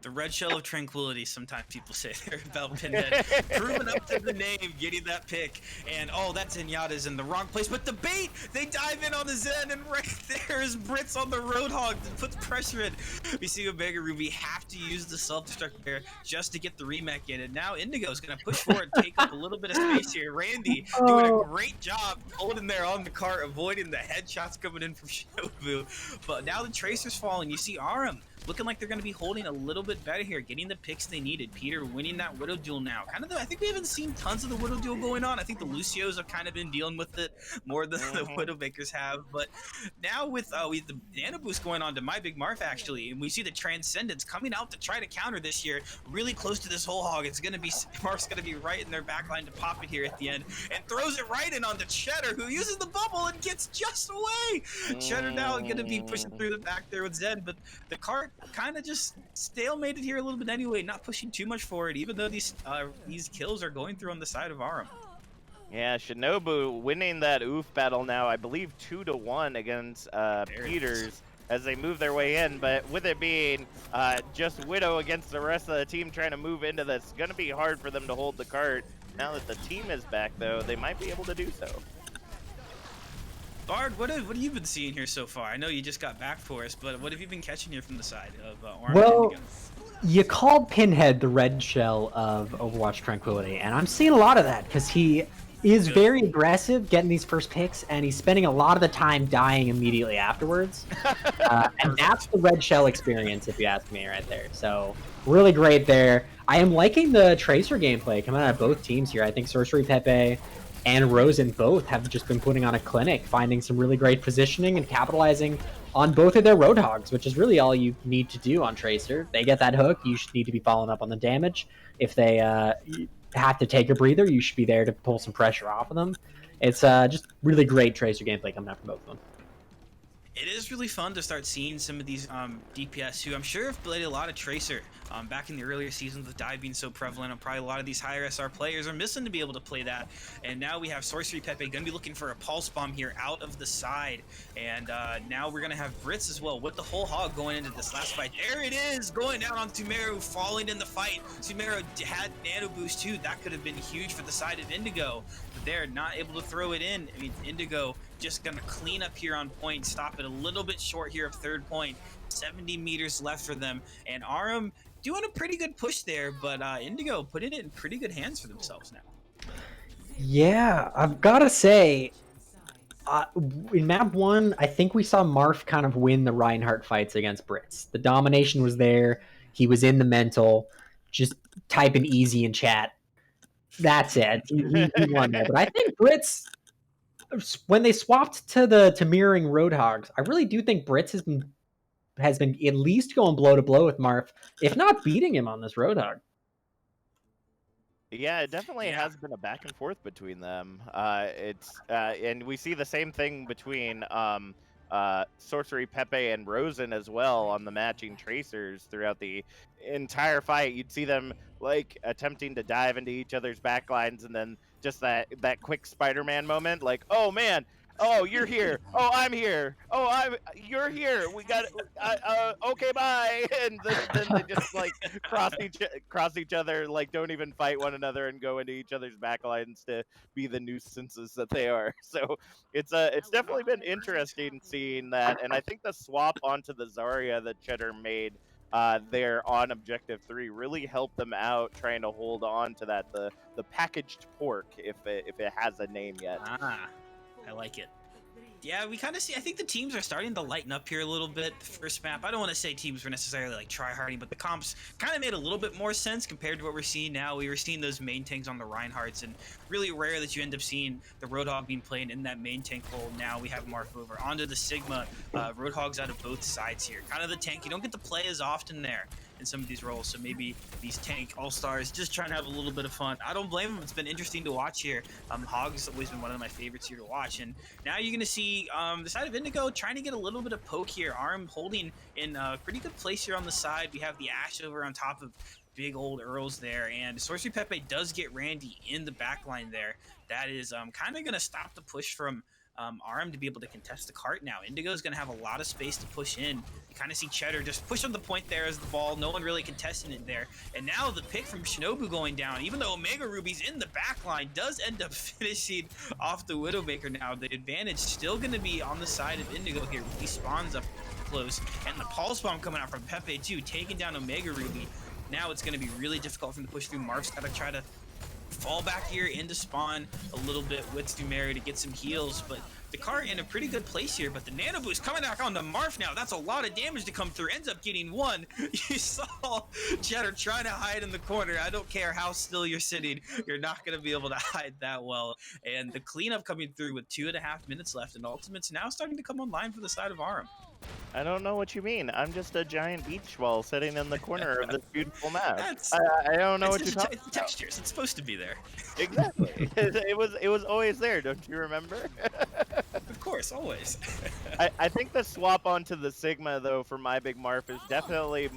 The red shell of tranquility, sometimes people say they're about Pinhead. Proving up to the name, getting that pick. And, oh, that Zenyatta's in the wrong place. But the bait, they dive in on the Zen, and right there is Brits on the Roadhog that puts pressure in. We see Omega Ruby have to use the self-destruct there just to get the remake in. And now Indigo's going to push forward, take up a little bit of space here. Randy doing a great job holding there on the cart, avoiding the headshots coming in from Shinobu. But now the Tracer's falling. You see Aram looking like they're going to be holding a little bit better here, getting the picks they needed. Peter winning that Widow duel now. I think we haven't seen tons of the Widow duel going on. I think the Lucios have kind of been dealing with it more than the Widowmakers have. But now with the Nano Boost going on to My Big Marth, actually, and we see the Transcendence coming out to try to counter this year, really close to this whole hog. It's going to be, Marth's going to be right in their backline to pop it here at the end, and throws it right in onto Cheddar, who uses the bubble and gets just away. Cheddar now going to be pushing through the back there with Zen, but the cart kind of just stalemated here a little bit anyway, not pushing too much forward, even though these kills are going through on the side of Aram. Yeah, Shinobu winning that oof battle now, I believe 2-1 against Peters as they move their way in, but with it being just Widow against the rest of the team trying to move into this, it's going to be hard for them to hold the cart. Now that the team is back, though, they might be able to do so. Bard, what have you been seeing here so far? I know you just got back for us, but what have you been catching here from the side of Aram? Well, you called Pinhead the red shell of Overwatch Tranquility, and I'm seeing a lot of that because he is very aggressive getting these first picks, and he's spending a lot of the time dying immediately afterwards. And that's the red shell experience, if you ask me, right there. So really great there. I am liking the Tracer gameplay coming out of both teams here. I think Sorcery Pepe and Rosen both have just been putting on a clinic, finding some really great positioning and capitalizing on both of their Roadhogs, which is really all you need to do on Tracer. They get that hook, you should need to be following up on the damage. If they have to take a breather, you should be there to pull some pressure off of them. It's just really great Tracer gameplay coming out from both of them. It is really fun to start seeing some of these DPS who I'm sure have played a lot of Tracer back in the earlier seasons with Dive being so prevalent, and probably a lot of these higher SR players are missing to be able to play that. And now we have Sorcery Pepe going to be looking for a Pulse Bomb here out of the side. And now we're going to have Brits as well with the whole hog going into this last fight. There it is, going down on Sumeru, falling in the fight. Sumeru had Nano Boost too. That could have been huge for the side of Indigo. But they're not able to throw it in. I mean, Indigo just going to clean up here on point, stop it a little bit short here of third point. 70 meters left for them. And Aram doing a pretty good push there, but Indigo putting it in pretty good hands for themselves now. Yeah, I've got to say, in map 1, I think we saw Marth kind of win the Reinhardt fights against Brits. The domination was there. He was in the mental. Just type in easy in chat. That's it. He won there. But I think Brits, when they swapped to mirroring Roadhogs, I really do think Brits has been at least going blow to blow with Marth, if not beating him on this Roadhog. Yeah, it definitely has been a back and forth between them. And we see the same thing between Sorcery Pepe and Rosen as well on the matching Tracers throughout the entire fight. You'd see them like attempting to dive into each other's backlines, and then just that quick Spider-Man moment, like, oh man, oh, you're here. Oh, I'm here. Oh, you're here. We got okay, bye. And then they just like cross each other, like don't even fight one another and go into each other's backlines to be the nuisances that they are. So it's definitely been interesting seeing that. And I think the swap onto the Zarya that Cheddar made there on Objective 3 really helped them out trying to hold on to that the packaged pork, if it has a name yet. I like it. Yeah, we kind of see, I think the teams are starting to lighten up here a little bit. The first map, I don't want to say teams were necessarily like try-harding, but the comps kind of made a little bit more sense compared to what we're seeing now. We were seeing those main tanks on the Reinhardts, and really rare that you end up seeing the Roadhog being played in that main tank role. Now we have Marth over onto the Sigma. Roadhogs out of both sides here. Kind of the tank you don't get to play as often there in some of these roles, so maybe these tank all-stars just trying to have a little bit of fun. I don't blame them. It's been interesting to watch here. Hog's always been one of my favorites here to watch, and now you're gonna see the side of Indigo trying to get a little bit of poke here. Arm holding in a pretty good place here on the side. We have the Ashe over on top of big old Earls there, and Sorcery Pepe does get Randy in the back line there. That is kind of gonna stop the push from Arm to be able to contest the cart now. Indigo's going to have a lot of space to push in. You kind of see Cheddar just push on the point there as the ball. No one really contesting it there. And now the pick from Shinobu going down, even though Omega Ruby's in the back line, does end up finishing off the Widowmaker now. The advantage still going to be on the side of Indigo here with these spawns up close. And the Pulse Bomb coming out from Pepe too, taking down Omega Ruby. Now it's going to be really difficult for him to push through. Marv's got to try to fall back here into spawn a little bit with Stumeri to get some heals, but the cart in a pretty good place here. But the nano boost coming back on the Marf now. That's a lot of damage to come through. Ends up getting one. You saw Cheddar trying to hide in the corner. I don't care how still you're sitting, you're not going to be able to hide that well. And the cleanup coming through with 2.5 minutes left, and Ultimate's now starting to come online for the side of Arum. I don't know what you mean. I'm just a giant beach ball sitting in the corner of this beautiful map. I don't know what you're talking about. Textures. It's supposed to be there. Exactly. It was always there. Don't you remember? Of course, always. I think the swap onto the Sigma though for My Big Marf is definitely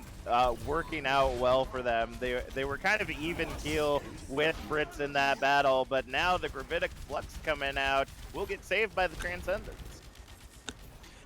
working out well for them. They were kind of even keel with Brits in that battle, but now the Gravitic Flux coming out will get saved by the Transcendence.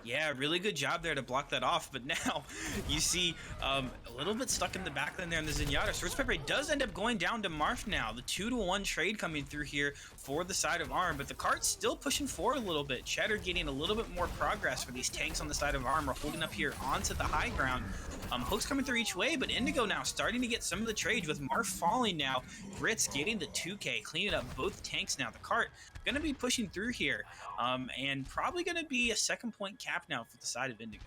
Yeah, really good job there to block that off, but now you see a little bit stuck in the back line there in the Zenyatta. Swords Pepe does end up going down to Marf now. The 2-to-1 trade coming through here for the side of Arm, but the cart's still pushing forward a little bit. Cheddar getting a little bit more progress for these tanks on the side of Arm are holding up here onto the high ground. Hooks coming through each way, but Indigo now starting to get some of the trades with Marf falling now. Brits getting the 2K, cleaning up both tanks now. The cart going to be pushing through here, and probably going to be a 2nd-point cap now for the side of Indigo.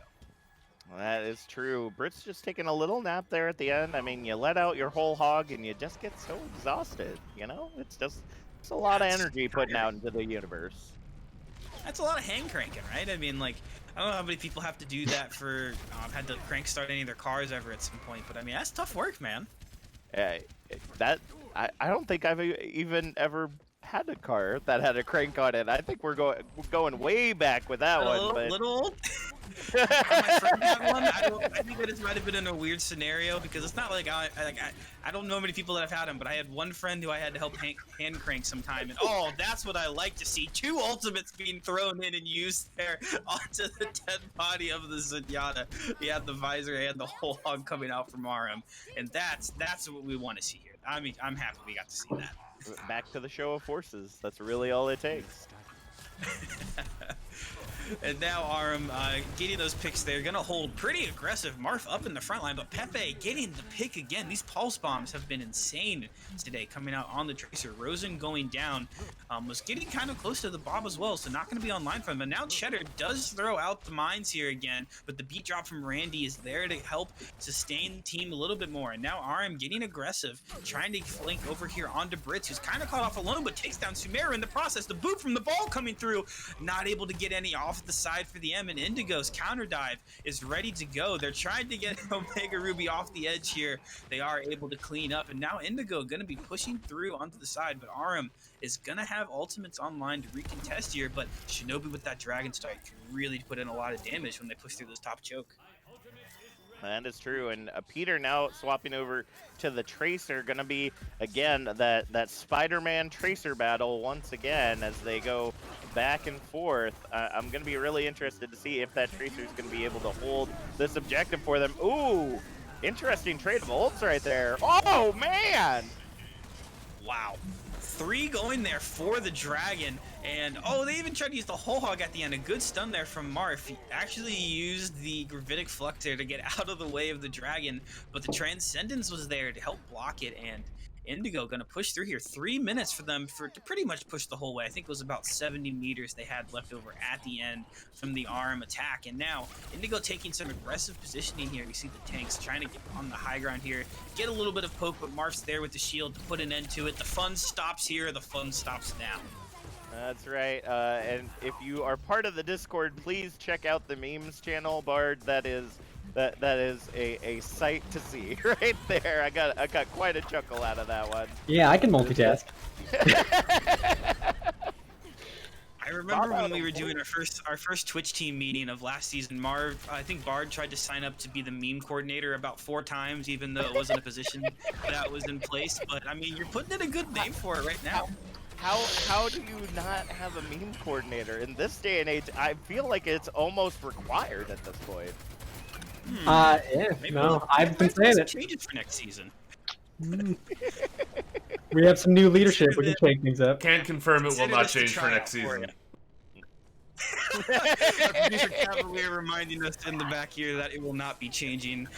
Well, that is true. Brit's just taking a little nap there at the end. I mean, you let out your whole hog and you just get so exhausted, you know? It's a lot of energy putting out into the universe. That's a lot of hand cranking, right? I mean, like, I don't know how many people have to do that for, had to crank start any of their cars ever at some point, but I mean, that's tough work, man. I don't think I've even ever had a car that had a crank on it. I think we're going way back with that one. But... little old. My friend had one. I think that it might have been in a weird scenario because it's not like I don't know many people that have had them, but I had one friend who I had to help hand crank sometime, and oh, that's what I like to see. 2 ultimates being thrown in and used there onto the dead body of the Zenyatta. He had the visor, he had the whole hog coming out from RM, and that's what we want to see here. I mean, I'm happy we got to see that. Back to the show of forces. That's really all it takes. And now Arum getting those picks there, gonna hold pretty aggressive. Marf up in the front line, but Pepe getting the pick again. These pulse bombs have been insane today coming out on the Tracer. Rosen going down, was getting kind of close to the Bob as well, so not gonna be online for him. But now Cheddar does throw out the mines here again, but the beat drop from Randy is there to help sustain the team a little bit more. And now Arum getting aggressive, trying to flank over here onto Brits, who's kind of caught off alone, but takes down Sumera in the process. The boot from the ball coming through, not able to get any off the side for the M, and Indigo's counter dive is ready to go. They're trying to get Omega Ruby off the edge here. They are able to clean up, and now Indigo going to be pushing through onto the side, but Arum is going to have ultimates online to recontest here, but Shinobi with that Dragon Strike can really put in a lot of damage when they push through this top choke. That is true, and Peter now swapping over to the Tracer, going to be, again, that Spider-Man Tracer battle once again as they go back and forth. I'm going to be really interested to see if that Tracer is going to be able to hold this objective for them. Ooh, interesting trade of ults right there. Oh, man! Wow. 3 going there for the Dragon, and oh, they even tried to use the whole hog at the end. A good stun there from Marf. He actually used the Gravitic Flux there to get out of the way of the Dragon, but the Transcendence was there to help block it, and Indigo gonna push through here. 3 minutes for them to pretty much push the whole way. I think it was about 70 meters they had left over at the end from the RM attack. And now Indigo taking some aggressive positioning here. We see the tanks trying to get on the high ground here, get a little bit of poke, but Marf's there with the shield to put an end to it. The fun stops here. The fun stops now. That's right. And if you are part of the Discord, please check out the memes channel, Bard. That is a sight to see right there. I got quite a chuckle out of that one. Yeah, I can multitask. I remember when we were doing our first Twitch team meeting of last season. I think Bard tried to sign up to be the meme coordinator about 4 times, even though it wasn't a position that was in place. But I mean, you're putting in a good name for it right now. how do you not have a meme coordinator in this day and age? I feel like it's almost required at this point. Yeah, Maybe no, I've been we'll make saying some it. changes for next season. We have some new leadership. Consider We can shake things up. Can't confirm it will Consider not this a change for next tryout for season. Our producer Cavalier reminding us in the back here that it will not be changing.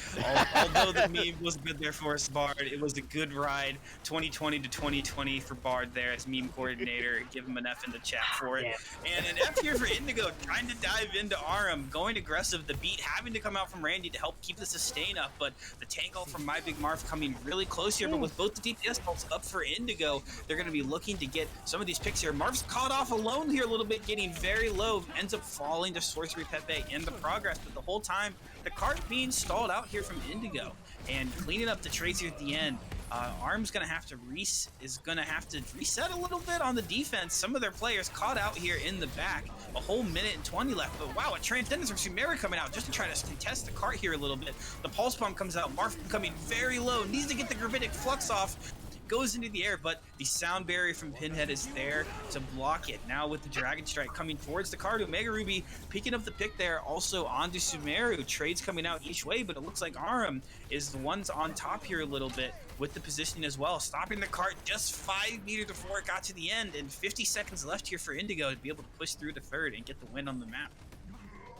Although the meme was good there for us, Bard, it was a good ride. 2020 to 2020 for Bard there as meme coordinator. Give him an F in the chat for it. And an F here for Indigo, trying to dive into Aram, going aggressive. The beat having to come out from Randy to help keep the sustain up, but the tank ult from My Big Marv coming really close here. But with both the DPS ults up for Indigo, they're going to be looking to get some of these picks here. Marv's caught off alone here a little bit, getting very low, ends up falling to Sorcery Pepe in the progress, but the whole time the cart being stalled out here from Indigo and cleaning up the Tracer at the end. Arm's gonna have to reset a little bit on the defense. Some of their players caught out here in the back. A whole minute and 20 left, but wow, a Transcendence from Sumeru coming out just to try to contest the cart here a little bit. The Pulse Bomb comes out, Marf coming very low, needs to get the Gravitic Flux off, goes into the air, but the sound barrier from Pinhead is there to block it. Now with the Dragon Strike coming towards the card, Omega Ruby picking up the pick there, also onto Sumeru. Trades coming out each way, but it looks like Aram is the ones on top here a little bit with the positioning as well, stopping the cart just 5 meters before it got to the end, and 50 seconds left here for Indigo to be able to push through to third and get the win on the map.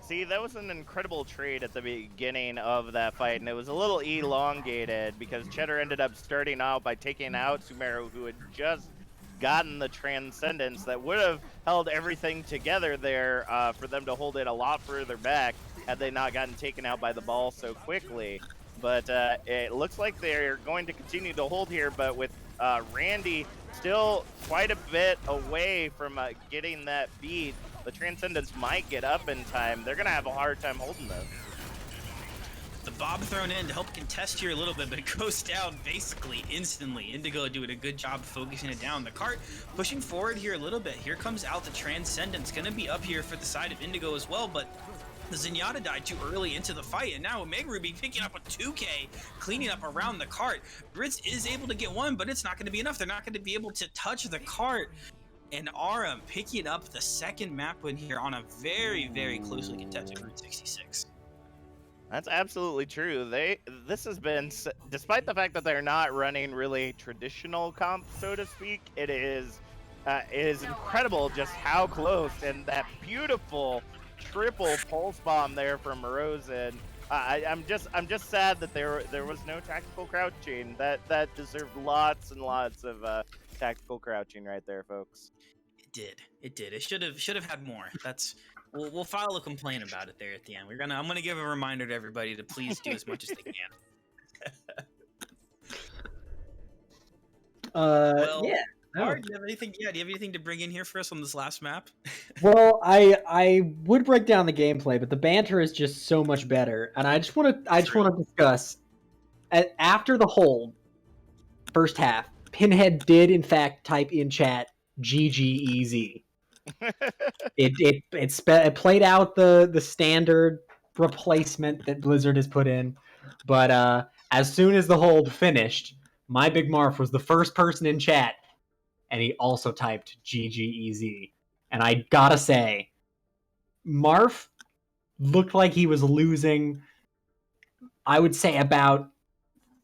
See, that was an incredible trade at the beginning of that fight, and it was a little elongated because Cheddar ended up starting out by taking out Sumeru, who had just gotten the Transcendence that would have held everything together there for them to hold it a lot further back had they not gotten taken out by the ball so quickly. But it looks like they're going to continue to hold here, but with Randy still quite a bit away from getting that beat, the Transcendence might get up in time. They're going to have a hard time holding this. The Bob thrown in to help contest here a little bit, but it goes down basically instantly. Indigo doing a good job focusing it down. The cart pushing forward here a little bit. Here comes out the Transcendence. Going to be up here for the side of Indigo as well, but the Zenyatta died too early into the fight, and now Omega Ruby picking up a 2K, cleaning up around the cart. Brits is able to get one, but it's not going to be enough. They're not going to be able to touch the cart. And Aram picking up the second map win here on a very, very closely contested Route 66. That's absolutely true. This has been, despite the fact that they're not running really traditional comp, so to speak, it is incredible just how close, and that beautiful triple pulse bomb there from Rosen. I'm just sad that there was no tactical crouching. That deserved lots and lots of tactical crouching right there, folks. It did. It should have had more. We'll file a complaint about it there at the end. I'm gonna give a reminder to everybody to please do as much as they can. Well, Yeah. Bard, do you have anything? Yeah, do you have anything to bring in here for us on this last map? Well, I would break down the gameplay, but the banter is just so much better, and I just want to discuss after the hold first half. Pinhead did in fact type in chat GG easy. It played out the standard replacement that Blizzard has put in, but as soon as the hold finished, My Big Marf was the first person in chat, and he also typed GG. And I gotta say, Marf looked like he was losing, I would say about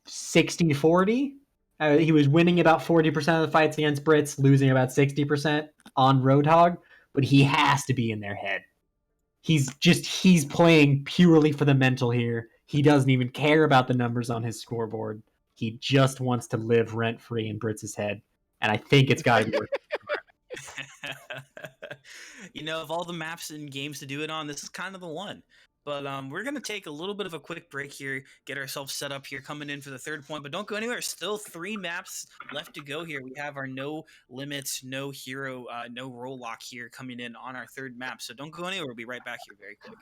60-40. He was winning about 40% of the fights against Brits, losing about 60% on Roadhog, but he has to be in their head. He's playing purely for the mental here. He doesn't even care about the numbers on his scoreboard. He just wants to live rent-free in Brits' head. And I think it's got to be worth it. Of all the maps and games to do it on, this is kind of the one. But we're going to take a little bit of a quick break here, get ourselves set up here, coming in for the third point. But don't go anywhere. Still 3 maps left to go here. We have our no limits, no hero, no roll lock here coming in on our third map. So don't go anywhere. We'll be right back here very quick.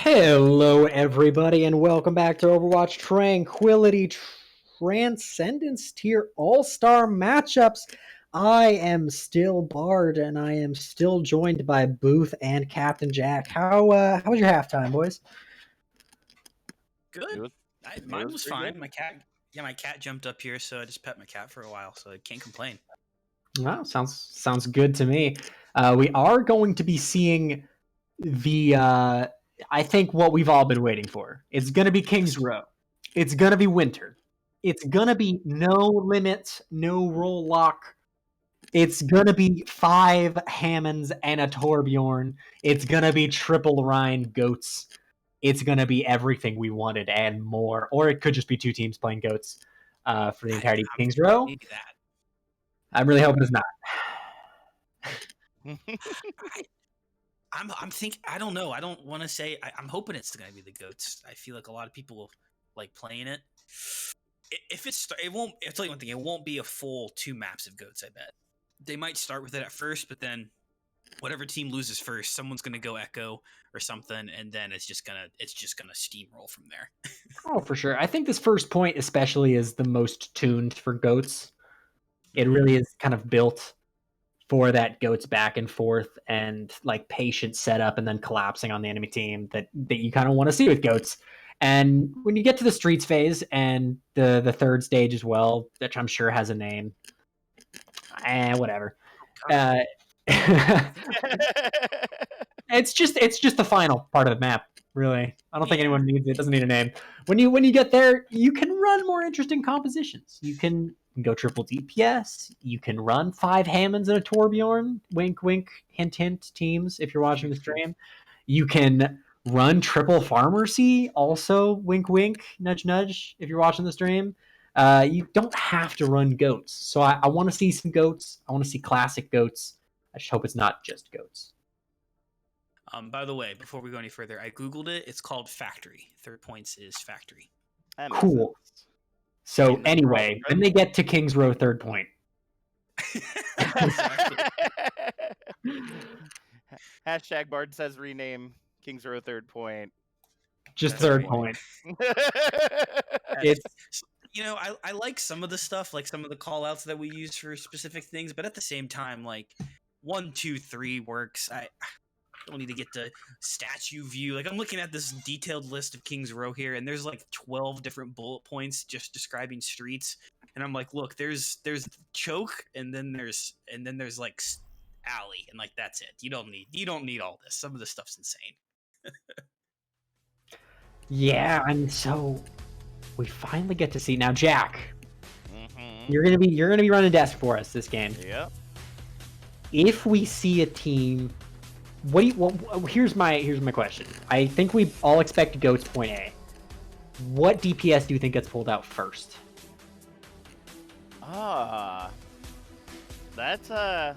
Hello, everybody, and welcome back to Overwatch Tranquility Transcendence Tier All-Star Matchups. I am still Bard, and I am still joined by Booth and Captain Jack. How was your halftime, boys? Good. Mine was fine. Good. My cat jumped up here, so I just pet my cat for a while, so I can't complain. Well, sounds good to me. We are going to be seeing the I think what we've all been waiting for. It's going to be King's Row. It's going to be winter. It's going to be no limits, no roll lock. It's going to be 5 Hammonds and a Torbjorn. It's going to be triple Rhine goats. It's going to be everything we wanted and more. Or it could just be 2 teams playing goats for the entirety of King's Row. Maybe that. I'm really hoping it's not. I'm thinking. I don't know. I don't want to say. I'm hoping it's going to be the goats. I feel like a lot of people like playing it. If it won't. I'll tell you one thing. It won't be a full 2 maps of goats. I bet they might start with it at first, but then whatever team loses first, someone's going to go Echo or something, and then it's just gonna steamroll from there. Oh, for sure. I think this first point especially is the most tuned for goats. It really is kind of built for that goats back and forth and like patient setup and then collapsing on the enemy team that you kind of want to see with goats. And when you get to the streets phase and the third stage as well, which I'm sure has a name, whatever. It's just the final part of the map, really. I don't think anyone needs it. It doesn't need a name. When you get there, you can run more interesting compositions. You can go triple DPS. You can run 5 Hammonds and a Torbjorn. Wink, wink, hint, hint. Teams, if you're watching the stream, you can run triple Pharmacy. Also, wink, wink, nudge, nudge. If you're watching the stream, you don't have to run goats. So I want to see some goats. I want to see classic goats. I just hope it's not just goats. By the way, before we go any further, I googled it. It's called Factory. 3rd points is Factory. Cool. So anyway, when they get to King's Row 3rd point. Hashtag Bard says rename King's Row 3rd point. Just That's 3rd point. It's I like some of the stuff, like some of the call outs that we use for specific things, but at the same time, like 1, 2, 3 works. I don't need to get to statue view. Like I'm looking at this detailed list of King's Row here, and there's like 12 different bullet points just describing streets. And I'm like, look, there's choke, and then there's like alley, and like that's it. You don't need all this. Some of this stuff's insane. Yeah, and so we finally get to see now, Jack. You're gonna be running desk for us this game. Yep. If we see a team. Here's my question. I think we all expect goats point A. What DPS do you think gets pulled out first? That's an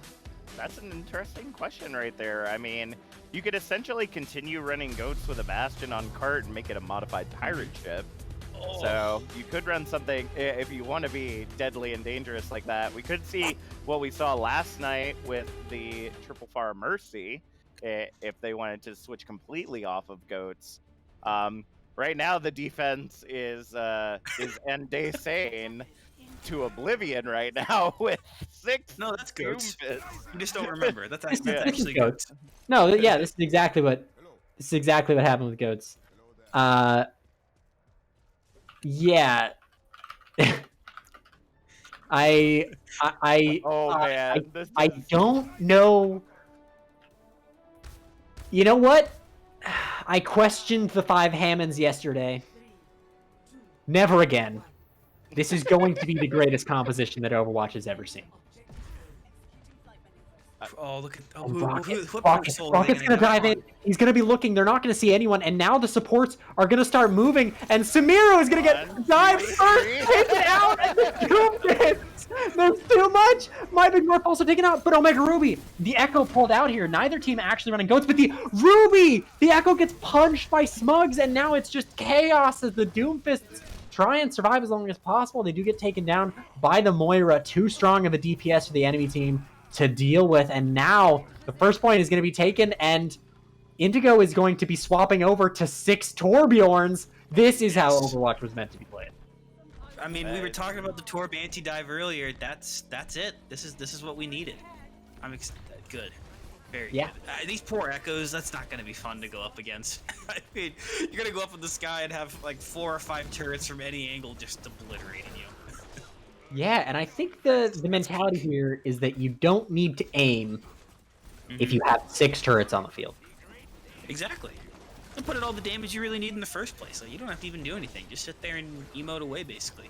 interesting question right there. I mean, you could essentially continue running goats with a Bastion on cart and make it a modified pirate ship. Oh. So you could run something if you want to be deadly and dangerous like that. We could see what we saw last night with the Triple Far Mercy. If they wanted to switch completely off of goats. Right now the defense is Ende Sane to oblivion right now with 6. No, that's goats. You just don't remember. That's actually goats. No, yeah, this is exactly what happened with goats. Yeah. I don't know. You know what? I questioned the 5 Hammonds yesterday. Never again. This is going to be the greatest composition that Overwatch has ever seen. Oh, look at Rocket's gonna dive in. He's gonna be looking. They're not gonna see anyone, and now the supports are gonna start moving. And Samiro is gonna get dive first, taken out, and the Doomfist. There's too much. My Big Morph also taken out, but Omega Ruby, the Echo pulled out here. Neither team actually running goats, but the Echo gets punched by Smugs, and now it's just chaos as the Doomfists try and survive as long as possible. They do get taken down by the Moira. Too strong of a DPS for the enemy team to deal with, and now the first point is going to be taken, and Indigo is going to be swapping over to 6 Torbjorns. This is how Overwatch was meant to be played. I mean, we were talking about the Torb anti-dive earlier. That's it. This is what we needed. Good. Very good. These poor Echoes, that's not going to be fun to go up against. I mean, you're going to go up in the sky and have like 4 or 5 turrets from any angle just obliterating you. Yeah, and I think the mentality here is that you don't need to aim if you have 6 turrets on the field. Exactly. And put in all the damage you really need in the first place. Like, you don't have to even do anything. Just sit there and emote away, basically.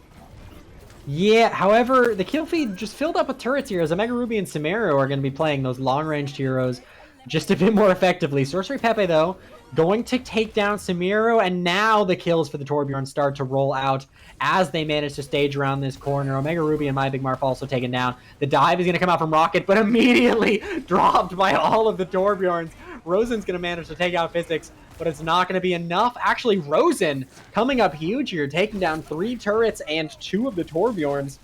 Yeah, however, the kill feed just filled up with turrets here as Omega Ruby and Samiro are going to be playing those long-ranged heroes just a bit more effectively. Sorcery Pepe, though, going to take down Samiro, and now the kills for the Torbjorn start to roll out as they manage to stage around this corner. Omega Ruby and My Big Marf also taken down. The dive is going to come out from Rocket, but immediately dropped by all of the Torbjorns. Rosen's going to manage to take out Physics, but it's not going to be enough. Actually, Rosen coming up huge here, taking down 3 turrets and 2 of the Torbjorns.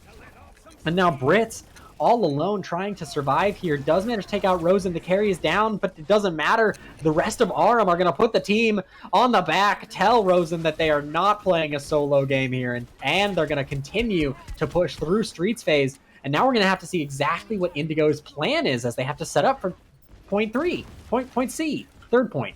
And now Brits, all alone, trying to survive here, does manage to take out Rosen. The carry is down, but it doesn't matter. The rest of Aram are going to put the team on the back, tell Rosen that they are not playing a solo game here, and they're going to continue to push through Streets phase. And now we're going to have to see exactly what Indigo's plan is as they have to set up for point C, third point.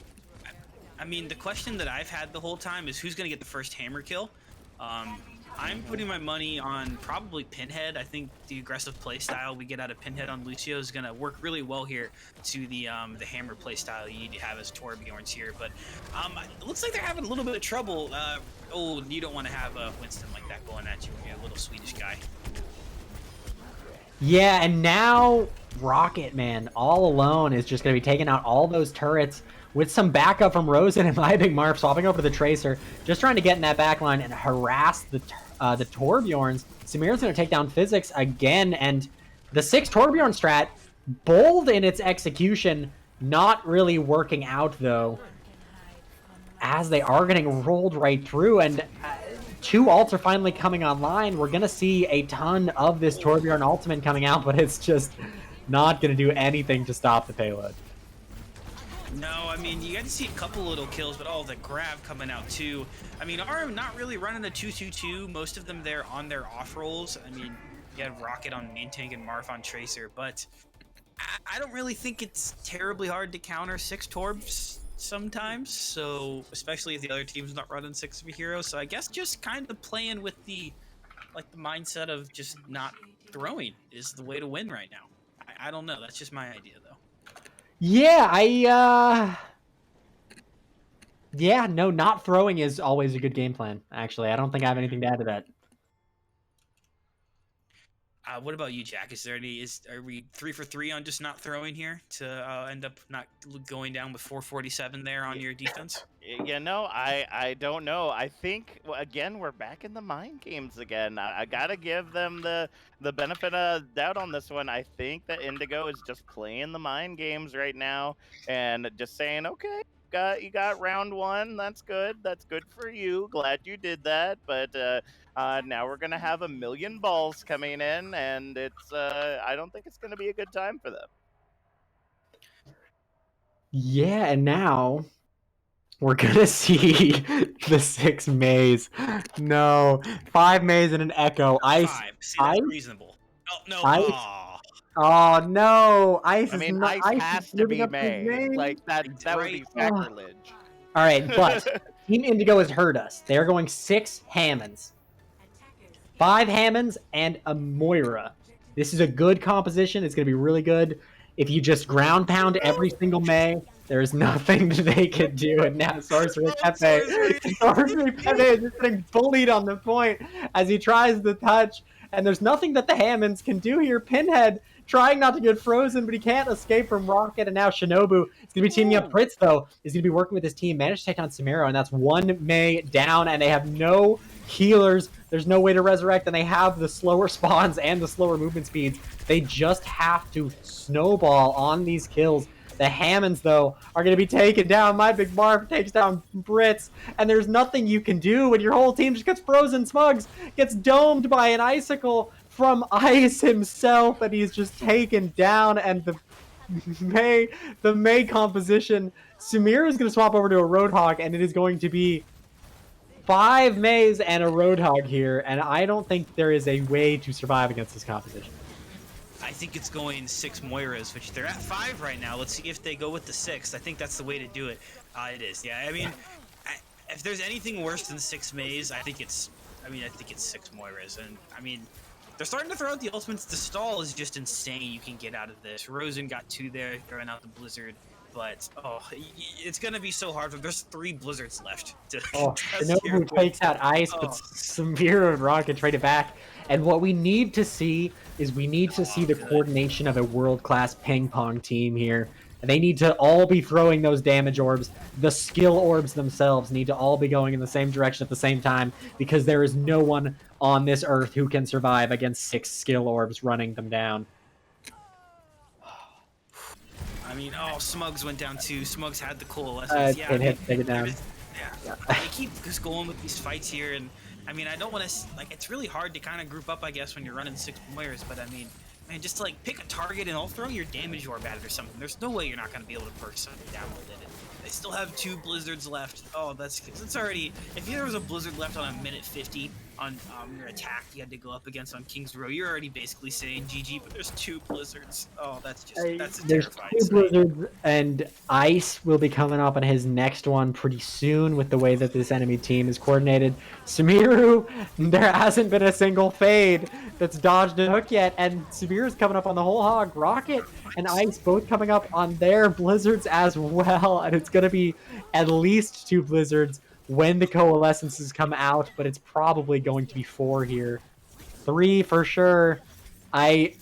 I mean, the question that I've had the whole time is who's going to get the first hammer kill. I'm putting my money on probably Pinhead. I think the aggressive playstyle we get out of Pinhead on Lucio is going to work really well here to the hammer playstyle you need to have as Torbjorns here. But it looks like they're having a little bit of trouble. You don't want to have Winston like that going at you when you're a little Swedish guy. Yeah, and now Rocket, man, all alone is just going to be taking out all those turrets with some backup from Rosen and My Big Marf swapping over to the Tracer, just trying to get in that back line and harass the Torbjorns. Samir's going to take down Physics again, and the 6 Torbjorn strat, bold in its execution, not really working out, though, as they are getting rolled right through, and 2 ults are finally coming online. We're going to see a ton of this Torbjorn ultimate coming out, but it's just not going to do anything to stop the payload. No, I mean, you got to see a couple little kills, but the grab coming out too. I mean, Aram not really running a 2-2-2. Most of them there on their off rolls. I mean, you had Rocket on main tank and Marf on Tracer, but I don't really think it's terribly hard to counter 6 Torbs sometimes. So, especially if the other team's not running 6 of a hero. So I guess just kind of playing with the mindset of just not throwing is the way to win right now. I don't know. That's just my idea, though. Yeah, not throwing is always a good game plan, actually. I don't think I have anything to add to that. What about you, Jack? Are we 3 for 3 on just not throwing here to end up not going down with 447 there on your defense? Yeah, no, I don't know. I think again we're back in the mind games again. I gotta give them the benefit of doubt on this one. I think that Indigo is just playing the mind games right now and just saying, okay, you got round 1. That's good. That's good for you. Glad you did that. But now we're gonna have a million balls coming in, and it's I don't think it's gonna be a good time for them. Yeah, and now we're gonna see the 6 Mays. No, 5 Mays and an Echo. Ice. 5. See, that's reasonable. Oh no. Ice. Oh no! Ice. I mean, Ice has to be May. Like that would be sacrilege. All right, but Team Indigo has heard us. They are going 6 Hammonds, 5 Hammonds, and a Moira. This is a good composition. It's going to be really good. If you just ground pound every single May, there's nothing that they can do. And now Sorcerer Pepe is just getting bullied on the point as he tries the touch. And there's nothing that the Hammonds can do here. Pinhead trying not to get frozen, but he can't escape from Rocket. And now Shinobu is going to be teaming up. Fritz, though, is going to be working with his team. Managed to take down Samiro, and that's 1 May down. And they have no healers. There's no way to resurrect, and they have the slower spawns and the slower movement speeds. They just have to snowball on these kills. The Hammonds, though, are going to be taken down. My Big Marf takes down Brits, and there's nothing you can do when your whole team just gets frozen. Smugs gets domed by an icicle from Ice himself, and he's just taken down, and the May composition. Samir is going to swap over to a Roadhog, and it is going to be 5 Mays and a Roadhog here, and I don't think there is a way to survive against this composition. I think it's going 6 Moiras, which they're at 5 right now. Let's see if they go with the 6. I think that's the way to do it. It is. Yeah, I mean, if there's anything worse than 6 Mays, I think it's 6 Moiras. And I mean, they're starting to throw out the ultimates. The stall is just insane. You can get out of this. Rosen got 2 there, throwing out the Blizzard. But it's gonna be so hard. There's 3 Blizzards left to Shinobu takes out Ice, but Samir and Rocket trade it back. And what we need to see is the coordination of a world-class ping pong team here. They need to all be throwing those damage orbs. The skill orbs themselves need to all be going in the same direction at the same time, because there is no one on this earth who can survive against 6 skill orbs running them down. I mean, Smugs went down too. Smugs had the coalescence. Take it down. They keep just going with these fights here, and I mean, I don't want to it's really hard to kind of group up, I guess, when you're running 6 Moiras. But I mean, man, just pick a target and I'll throw your damage orb at it or something. There's no way you're not going to be able to burst something down with it. They still have 2 Blizzards left. It's already. If there was a Blizzard left on a minute 50 on your attack, you had to go up against on King's Row, you're already basically saying GG. But there's 2 Blizzards. That's a terrifying. There's 2 Blizzards, and Ice will be coming up on his next one pretty soon with the way that this enemy team is coordinated. Sumiru, there hasn't been a single fade that's dodged a hook yet, and Sumiru's coming up on the whole hog. Rocket and Ice both coming up on their Blizzards as well, and it's going to be at least 2 Blizzards when the coalescences come out, but it's probably going to be 4 here. 3 for sure. I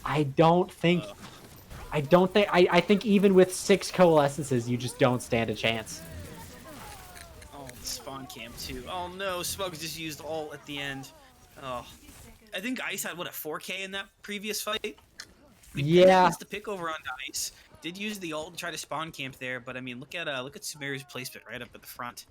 think even with 6 coalescences, you just don't stand a chance. The spawn camp too. Oh no, Smugs just used all at the end. I think Ice had a 4K in that previous fight. Yeah. The pick over on Ice. Did use the ult and try to spawn camp there, but I mean, look at Sumiru's placement right up at the front.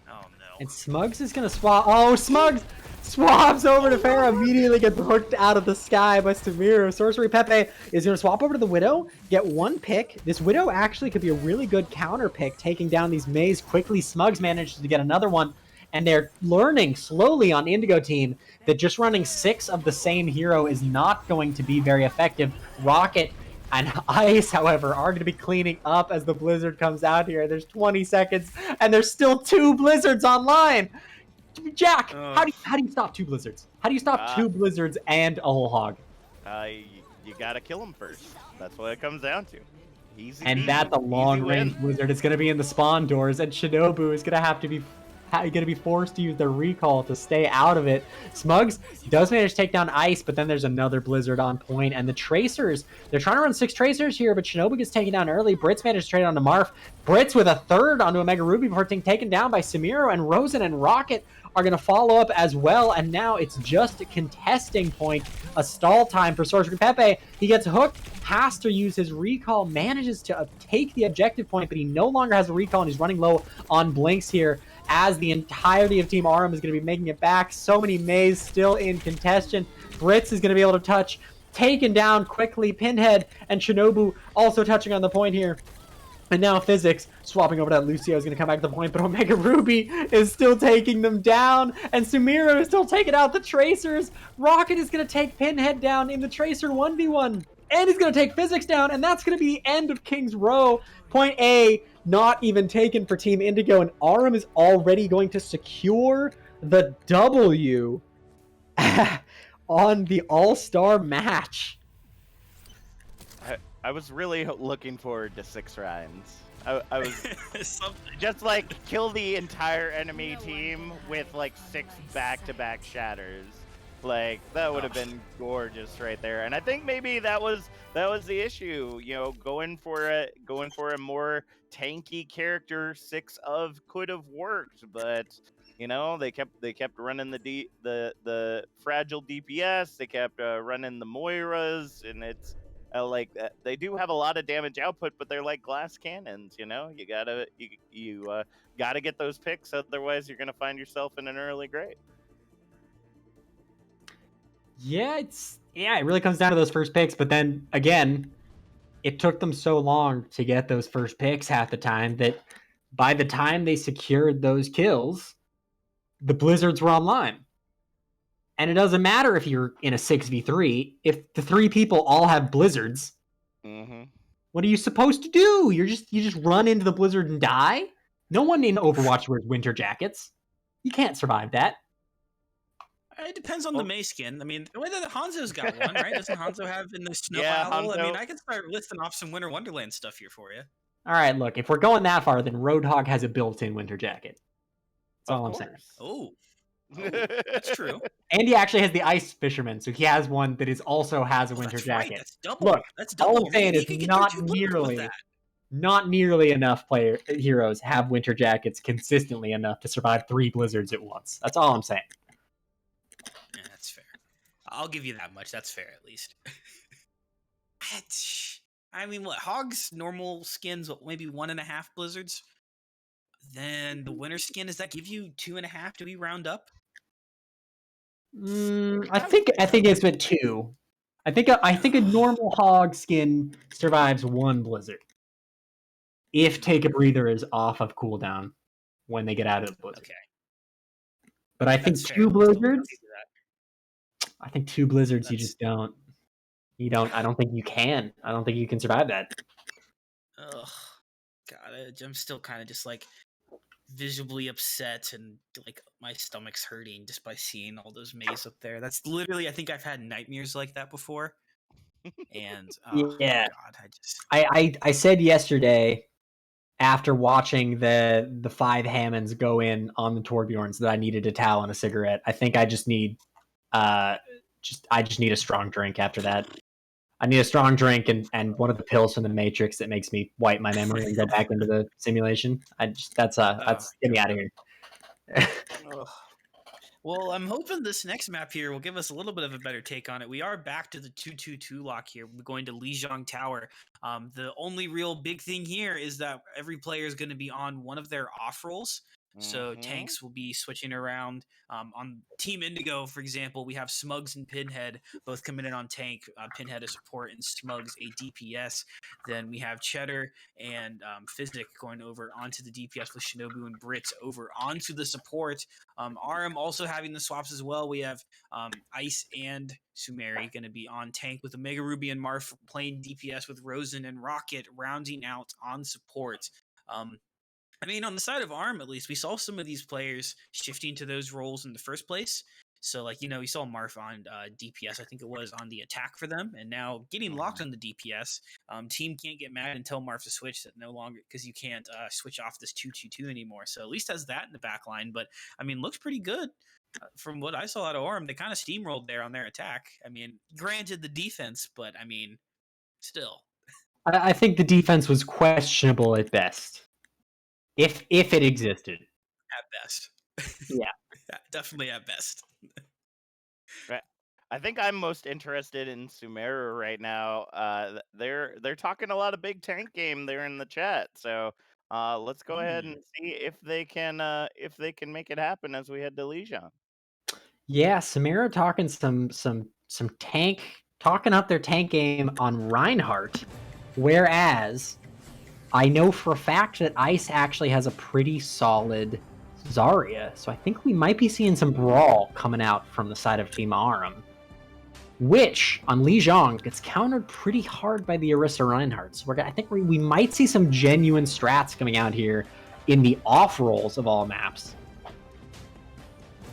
Oh no. And Smugs is gonna swap. Oh, Smugs swaps over to Pharah, immediately gets hooked out of the sky by Sumiru. Sorcery Pepe is gonna swap over to the Widow, get 1 pick. This Widow actually could be a really good counter pick, taking down these Mays quickly. Smugs manages to get another one, and they're learning slowly on Indigo team that just running 6 of the same hero is not going to be very effective. Rocket and Ice, however, are going to be cleaning up as the Blizzard comes out here. There's 20 seconds, and there's still 2 Blizzards online. Jack, how do you stop 2 Blizzards? How do you stop 2 Blizzards and a whole hog? You got to kill them first. That's what it comes down to. Easy. And that's a long-range Blizzard. It's going to be in the spawn doors, and Shinobu is going to be forced to use the recall to stay out of it. Smugs does manage to take down Ice, but then there's another Blizzard on point, and the Tracers, they're trying to run 6 Tracers here, but Shinobu gets taken down early. Brits managed to trade onto Marth. Brits with a 3rd onto a Mega Ruby before being taken down by Sumiru, and Rosen and Rocket are going to follow up as well, and now it's just a contesting point, a stall time for Sorcerer Pepe. He gets hooked, has to use his recall, manages to take the objective point, but he no longer has a recall, and he's running low on blinks here, as the entirety of Team Arum is going to be making it back. So many Mays still in contention. Brits is going to be able to touch, taken down quickly. Pinhead and Shinobu also touching on the point here. And now Physics swapping over to that. Lucio is going to come back to the point, but Omega Ruby is still taking them down, and Sumiru is still taking out the Tracers. Rocket is going to take Pinhead down in the Tracer 1v1, and he's going to take Physics down, and that's going to be the end of King's Row. Point A, not even taken for Team Indigo, and Arum is already going to secure the W on the All-Star match. I was really looking forward to 6 rounds. I was just kill the entire enemy team with 6 back-to-back shatters. That would have been gorgeous right there. And I think maybe that was the issue. Going for a more tanky character, 6 of could have worked, but they kept running the fragile DPS. They kept running the Moiras, and it's they do have a lot of damage output, but they're like glass cannons. You gotta get those picks, otherwise you're gonna find yourself in an early grave. Yeah, it really comes down to those first picks, but then again, it took them so long to get those first picks half the time that by the time they secured those kills, the blizzards were online. And it doesn't matter if you're in a 6v3, if the 3 people all have blizzards, what are you supposed to do? You just run into the blizzard and die? No one in Overwatch wears winter jackets. You can't survive that. It depends on the Mei skin. I mean, whether Hanzo's got one, right? Doesn't Hanzo have in the snow Yeah, owl? I mean, Hanzo. I can start listing off some Winter Wonderland stuff here for you. All right, look, if we're going that far, then Roadhog has a built-in winter jacket. That's all I'm saying. Oh, that's true. And he actually has the ice fisherman, so he has one that is also has a winter that's jacket. Right. That's double. Look, that's double. all I'm saying is not nearly enough heroes have winter jackets consistently enough to survive 3 blizzards at once. That's all I'm saying. Yeah, that's fair. I'll give you that much. That's fair, at least. I mean, what? Hog's normal skins, what, maybe 1.5 blizzards? Then the winter skin, does that give you 2.5? Do we round up? I think it's at 2. I think a normal hog skin survives 1 blizzard. If Take a Breather is off of cooldown when they get out of the blizzard. Okay. But I think 2 blizzards. I think 2 blizzards you just don't. You don't. I don't think you can. I don't think you can survive that. Ugh. God, I'm still kind of just like visibly upset and like my stomach's hurting just by seeing all those Meis up there. That's literally, I think I've had nightmares like that before. And yeah, God, I said yesterday after watching the 5 Hammonds go in on the Torbjorns that I needed a towel and a cigarette. I think I just need I just need a strong drink after that. I need a strong drink and one of the pills from the Matrix that makes me wipe my memory and go back into the simulation. That's get me out of here. Well, I'm hoping this next map here will give us a little bit of a better take on it. We are back to the 2-2-2 lock here. We're going to Lijiang Tower. The only real big thing here is that every player is going to be on one of their off rolls. So tanks will be switching around. On Team Indigo, for example, we have Smugs and Pinhead both coming in on tank. Pinhead a support and Smugs a DPS. Then we have Cheddar and Physic going over onto the DPS with Shinobu and Brits over onto the support. Aram also having the swaps as well. We have Ice and Sumeri going to be on tank with Omega Ruby and Marth playing DPS with Rosen and Rocket rounding out on support. I mean, on the side of ARM, at least, we saw some of these players shifting to those roles in the first place. So, like, we saw Marth on DPS, I think it was, on the attack for them, and now getting locked on the DPS. Team can't get mad and tell Marth to switch that no longer, because you can't switch off this 2-2-2 anymore. So at least has that in the back line, but, I mean, looks pretty good. From what I saw out of ARM, they kind of steamrolled there on their attack. I mean, granted the defense, but, I mean, still. I think the defense was questionable at best. If it existed. At best. Yeah. Definitely at best. Right. I think I'm most interested in Sumeru right now. They're talking a lot of big tank game there in the chat. So let's go ahead and see if they can make it happen as we head to Lijiang. Yeah, Sumeru talking some tank, talking up their tank game on Reinhardt, whereas I know for a fact that Ice actually has a pretty solid Zarya, so I think we might be seeing some brawl coming out from the side of Team Aram, which on Lijiang gets countered pretty hard by the Orisa Reinhardt. So I think we might see some genuine strats coming out here in the off rolls of all maps.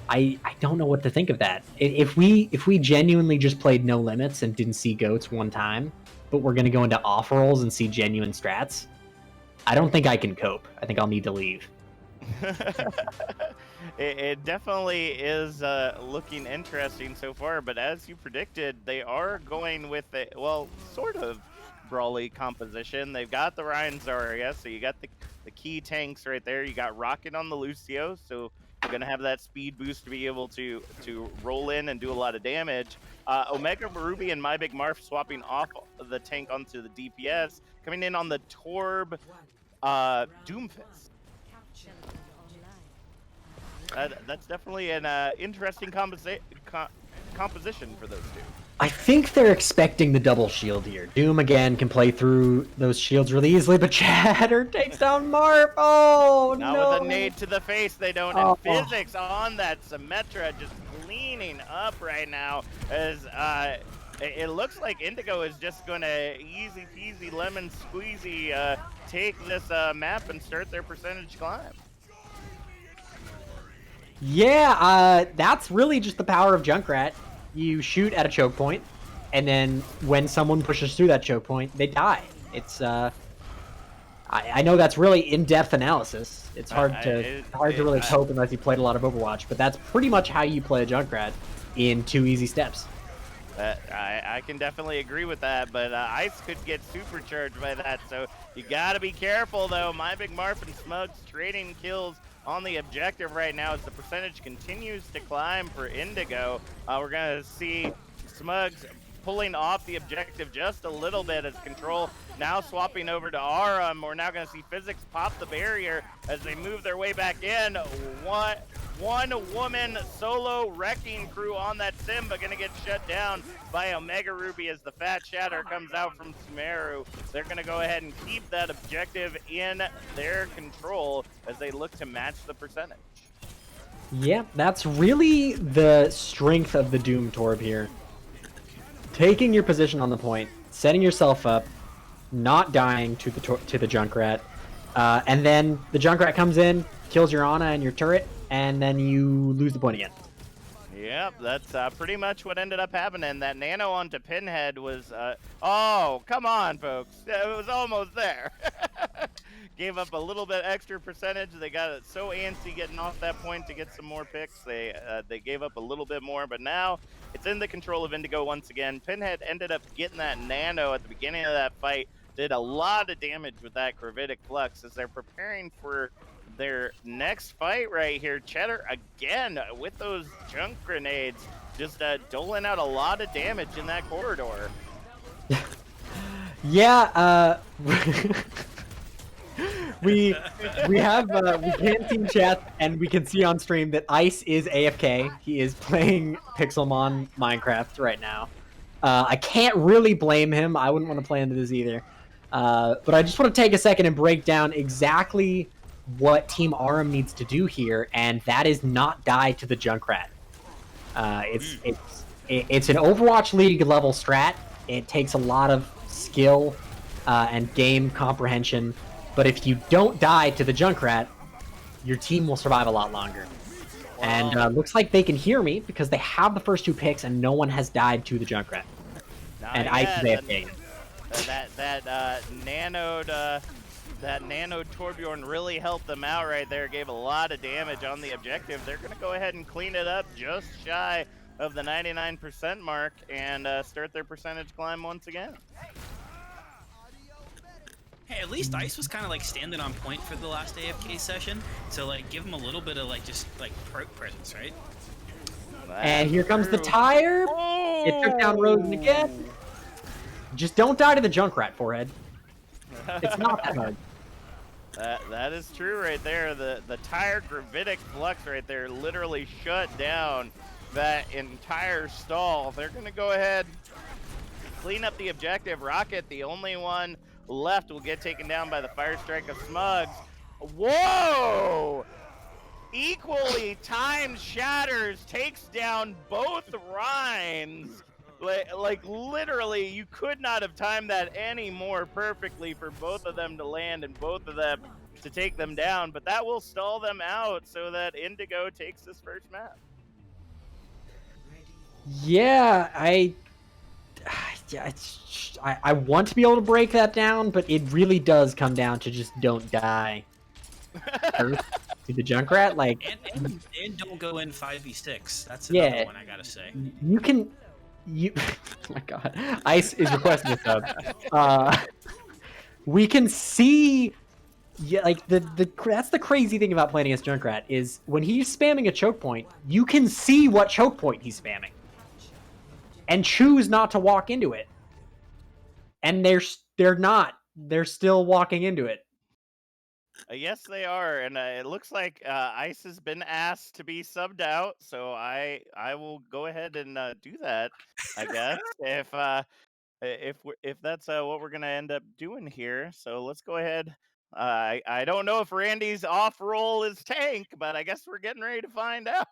I don't know what to think of that. If we genuinely just played No Limits and didn't see goats one time, but we're gonna go into off rolls and see genuine strats, I don't think I can cope. I think I'll need to leave. It definitely is looking interesting so far, but as you predicted, they are going with a, well, sort of brawly composition. They've got the Ryan Zarya, so you got the key tanks right there. You got Rocket on the Lucio, so you're going to have that speed boost to be able to roll in and do a lot of damage. Omega Ruby and My Big Marth swapping off the tank onto the DPS, coming in on the Torb Doomfist. That's definitely an interesting composition for those two. I think they're expecting the double shield here. Doom again can play through those shields really easily, but Chatter takes down Marp. Oh Now no! with a nade to the face, they don't. And Oh, physics on that Symmetra just cleaning up right now as it looks like Indigo is just going to easy peasy lemon squeezy take this map and start their percentage climb. yeah, that's really just the power of Junkrat. You shoot at a choke point, and then when someone pushes through that choke point, they die. It's I know that's really in-depth analysis. It's hard to really cope unless you played a lot of Overwatch, but that's pretty much how you play a Junkrat in 2 easy steps. I can definitely agree with that, but Ice could get supercharged by that, so you gotta be careful though. My Big Marp and Smugs trading kills on the objective right now as the percentage continues to climb for Indigo. We're gonna see Smugs pulling off the objective just a little bit as Control now swapping over to Arum. We're now going to see Physics pop the barrier as they move their way back in. One woman solo wrecking crew on that sim, but going to get shut down by Omega Ruby as the Fat Shatter comes out from Sumeru. They're going to go ahead and keep that objective in their control as they look to match the percentage. Yeah, that's really the strength of the Doom Torb here. Taking your position on the point, setting yourself up, not dying to the Junkrat, and then the Junkrat comes in, kills your Ana and your turret, and then you lose the point again. Yep, that's pretty much what ended up happening. That nano onto Pinhead was, oh, come on, folks. It was almost there. Gave up a little bit extra percentage. They got it so antsy getting off that point to get some more picks. They gave up a little bit more, but now it's in the control of Indigo once again. Pinhead ended up getting that nano at the beginning of that fight. Did a lot of damage with that Gravitic Flux as they're preparing for their next fight right here. Cheddar again with those junk grenades, just doling out a lot of damage in that corridor. Yeah, we can't see chat, and we can see on stream that Ice is AFK. He is playing Pixelmon Minecraft right now. I can't really blame him. I wouldn't want to play into this either. But I just want to take a second and break down exactly what Team Arum needs to do here, and that is not die to the Junkrat. It's an Overwatch League level strat. It takes a lot of skill and game comprehension, but if you don't die to the Junkrat, your team will survive a lot longer. Wow. And looks like they can hear me because they have the first 2 picks and no one has died to the Junkrat. And I AFK. That nano Torbjorn really helped them out right there. Gave a lot of damage on the objective. They're going to go ahead and clean it up just shy of the 99% mark and start their percentage climb once again. Hey, at least Ice was kind of like standing on point for the last AFK session, so like give him a little bit of like just like presence, right? And here comes the tire. Oh! It took down Rosen again. Just don't die to the Junkrat, Forehead. It's not that hard. That is true right there. The tire Gravitic Flux right there literally shut down that entire stall. They're going to go ahead, clean up the objective. Rocket, the only one left, will get taken down by the Fire Strike of Smugs. Whoa! Equally timed Shatters takes down both Rhines. Like literally, you could not have timed that any more perfectly for both of them to land and both of them to take them down. But that will stall them out so that Indigo takes this first map. Yeah, I want to be able to break that down, but it really does come down to just don't die. To the Junkrat, like, and don't go in 5v6. That's another one I gotta say. Oh my god, Ice is requesting a sub. We can see, yeah, like that's the crazy thing about playing against Junkrat is when he's spamming a choke point, you can see what choke point he's spamming, and choose not to walk into it. And they're not. They're still walking into it. Yes, they are, and it looks like Ice has been asked to be subbed out, so I will go ahead and do that. I guess if that's what we're gonna end up doing here. So let's go ahead. I don't know if Randy's off roll is tank, but I guess we're getting ready to find out.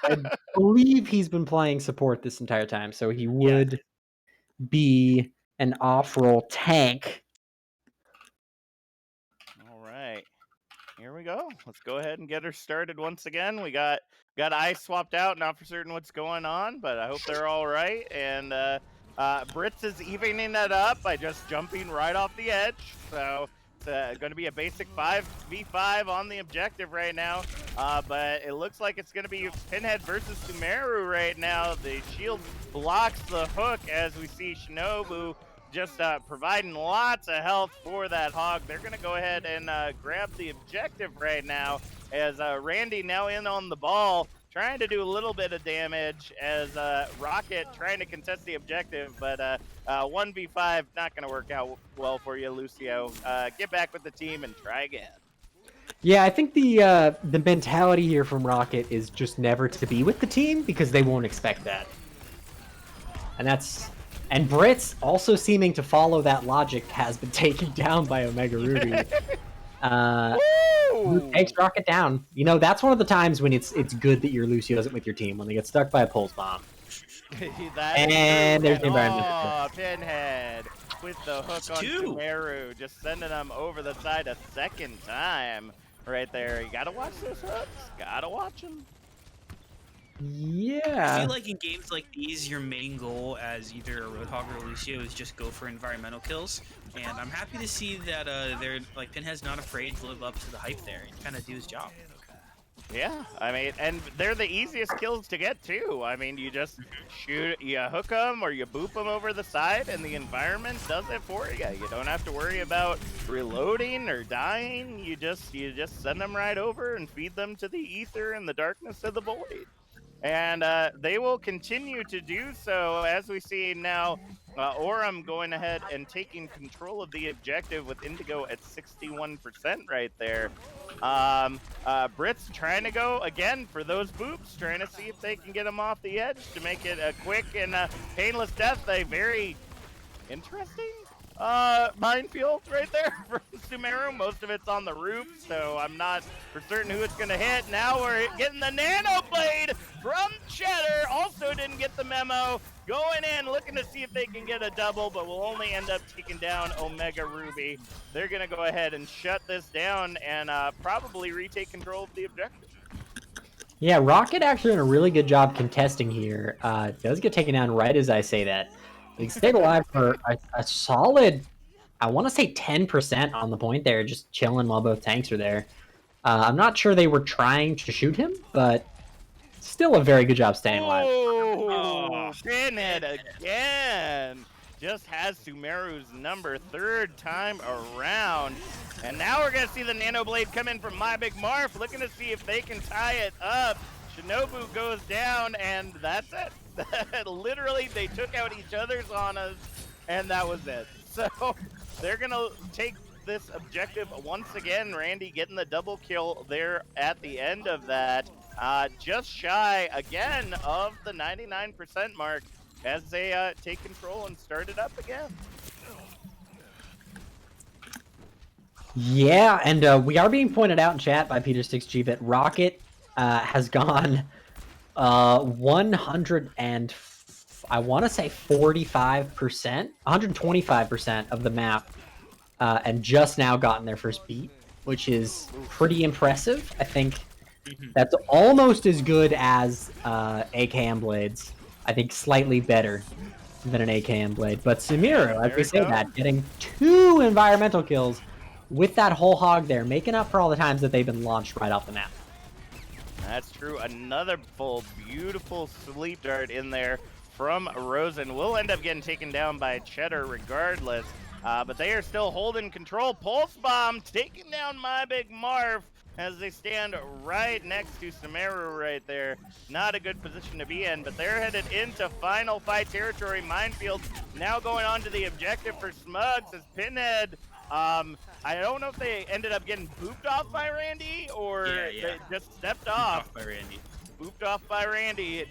I believe he's been playing support this entire time, so he Yes. would be an off-roll tank. All right. Here we go. Let's go ahead and get her started once again. We got Ice swapped out. Not for certain what's going on, but I hope they're all right. And Brits is evening it up by just jumping right off the edge. So it's going to be a basic 5v5 on the objective right now. But it looks like it's going to be Pinhead versus Sumeru right now. The shield blocks the hook as we see Shinobu just providing lots of health for that hog. They're going to go ahead and grab the objective right now as Randy now in on the ball, trying to do a little bit of damage as Rocket trying to contest the objective, but 1v5 not going to work out well for you, Lucio. Get back with the team and try again. Yeah, I think the mentality here from Rocket is just never to be with the team because they won't expect that. And Brits also seeming to follow that logic has been taken down by Omega Ruby. Takes Rocket down. You know, that's one of the times when it's good that your Lucio isn't with your team, when they get stuck by a pulse bomb. And there's the environment. Oh, Pinhead with the hook on Sumeru, just sending them over the side a second time right there. You gotta watch those hooks. Gotta watch them. Yeah. I feel like in games like these, your main goal as either a Roadhog or a Lucio is just go for environmental kills. And I'm happy to see that they're like Pinhead's not afraid to live up to the hype there and kind of do his job. Yeah, I mean, and they're the easiest kills to get too. I mean, you just shoot, you hook them or you boop them over the side, and the environment does it for you. You don't have to worry about reloading or dying. You just send them right over and feed them to the ether and the darkness of the void. And they will continue to do so as we see now. Aurum going ahead and taking control of the objective with Indigo at 61% right there. Brits trying to go again for those boops, trying to see if they can get them off the edge to make it a quick and painless death. A very interesting minefield right there from Sumeru. Most of it's on the roof, so I'm not for certain who it's going to hit. Now we're getting the Nano Blade from Cheddar. Also didn't get the memo. Going in, looking to see if they can get a double, but will only end up taking down Omega Ruby. They're going to go ahead and shut this down and probably retake control of the objective. Yeah, Rocket actually did a really good job contesting here. Does get taken down right as I say that. He stayed alive for a solid, I want to say 10% on the point there, just chilling while both tanks are there. I'm not sure they were trying to shoot him, but still a very good job staying alive. Oh, Pinhead again. Just has Sumeru's number third time around. And now we're going to see the Nano Blade come in from My Big Marf, looking to see if they can tie it up. Shinobu goes down, and that's it. Literally, they took out each other's Anas, and that was it. So they're going to take this objective once again. Randy getting the double kill there at the end of that. Just shy again of the 99% mark as they take control and start it up again. Yeah, and we are being pointed out in chat by Peter6G that Rocket has gone 100 and I want to say 45%, 125% of the map, and just now gotten their first beat, which is pretty impressive. I think that's almost as good as AKM Blades. I think slightly better than an AKM Blade. But Sumeru, as we say that, getting 2 environmental kills with that whole hog there, making up for all the times that they've been launched right off the map. That's true. Another full, beautiful sleep dart in there from Rosen. Will end up getting taken down by Cheddar regardless. But they are still holding control. Pulse Bomb taking down My Big Marf. as they stand right next to Sumeru right there. Not a good position to be in, but they're headed into final fight territory. Minefield now going on to the objective for Smugs as Pinhead. I don't know if they ended up getting booped off by Randy or Yeah. they just stepped Booped off. off by Randy. Booped off by Randy.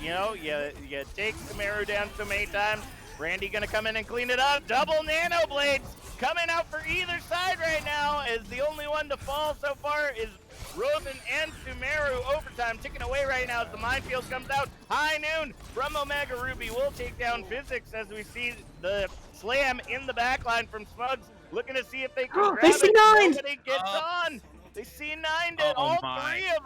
You know, you take Sumeru down so many times. Randy gonna come in and clean it up. Double nano blades coming out for either side right now. Is the only one to fall so far is Rosen and Sumeru. Overtime ticking away right now as the minefield comes out. High noon from Omega Ruby will take down Physics as we see the slam in the backline from Smugs. Looking to see if they can grab They it. C9'd! Nobody gets on. They C9'd it, Oh all my. 3 of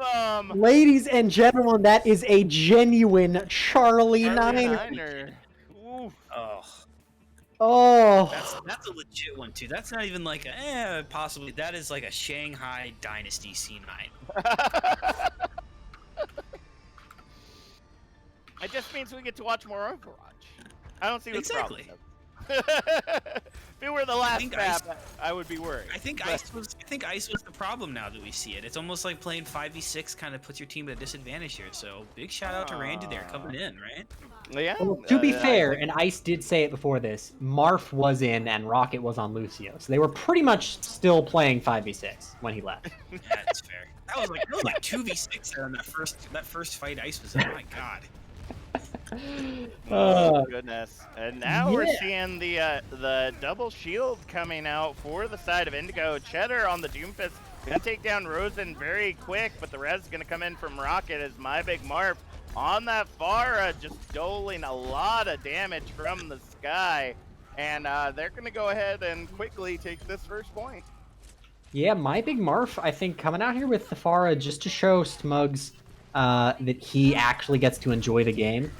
them. Ladies and gentlemen, that is a genuine Charlie Niner. Niner. Oof. Oh, Oh, that's a legit one too. That's not even like possibly. That is like a Shanghai Dynasty C9. It just means we get to watch more Overwatch. I don't see what Exactly. the problem is. If it were the last think map, I would be worried. I think ice was the problem now that we see it. It's almost like playing 5v6 kind of puts your team at a disadvantage here. So big shout out to Randy there coming in, right? Yeah. well, to be fair, and Ice did say it before this, Marf was in and Rocket was on Lucio, so they were pretty much still playing 5v6 when he left. That's fair. That was like 2v6 on that first fight Ice was in. Oh my god. Oh goodness! And now we're yeah. seeing the double shield coming out for the side of Indigo. Cheddar on the Doomfist gonna take down Rosen very quick, but the res is gonna come in from Rocket as My Big Marf on that Pharah just doling a lot of damage from the sky, and they're gonna go ahead and quickly take this first point. Yeah, My Big Marf, I think, coming out here with the Pharah just to show Smugs that he actually gets to enjoy the game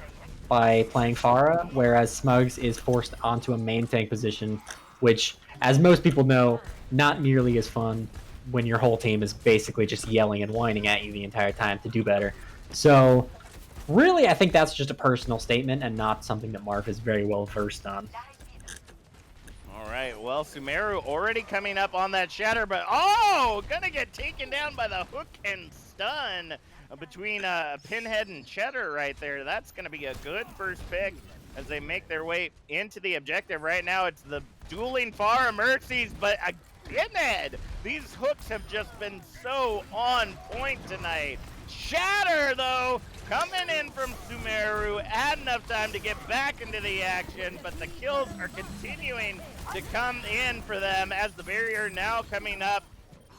by playing Pharah, whereas Smugs is forced onto a main tank position, which, as most people know, not nearly as fun when your whole team is basically just yelling and whining at you the entire time to do better. So, really, I think that's just a personal statement and not something that Marf is very well versed on. All right, well, Sumeru already coming up on that shatter, but gonna get taken down by the hook and stun between Pinhead and Cheddar right there. That's gonna be a good first pick as they make their way into the objective. Right now, it's the dueling Pharah Mercies, but a Pinhead. These hooks have just been so on point tonight. Shatter, though, coming in from Sumeru, had enough time to get back into the action, but the kills are continuing to come in for them as the barrier now coming up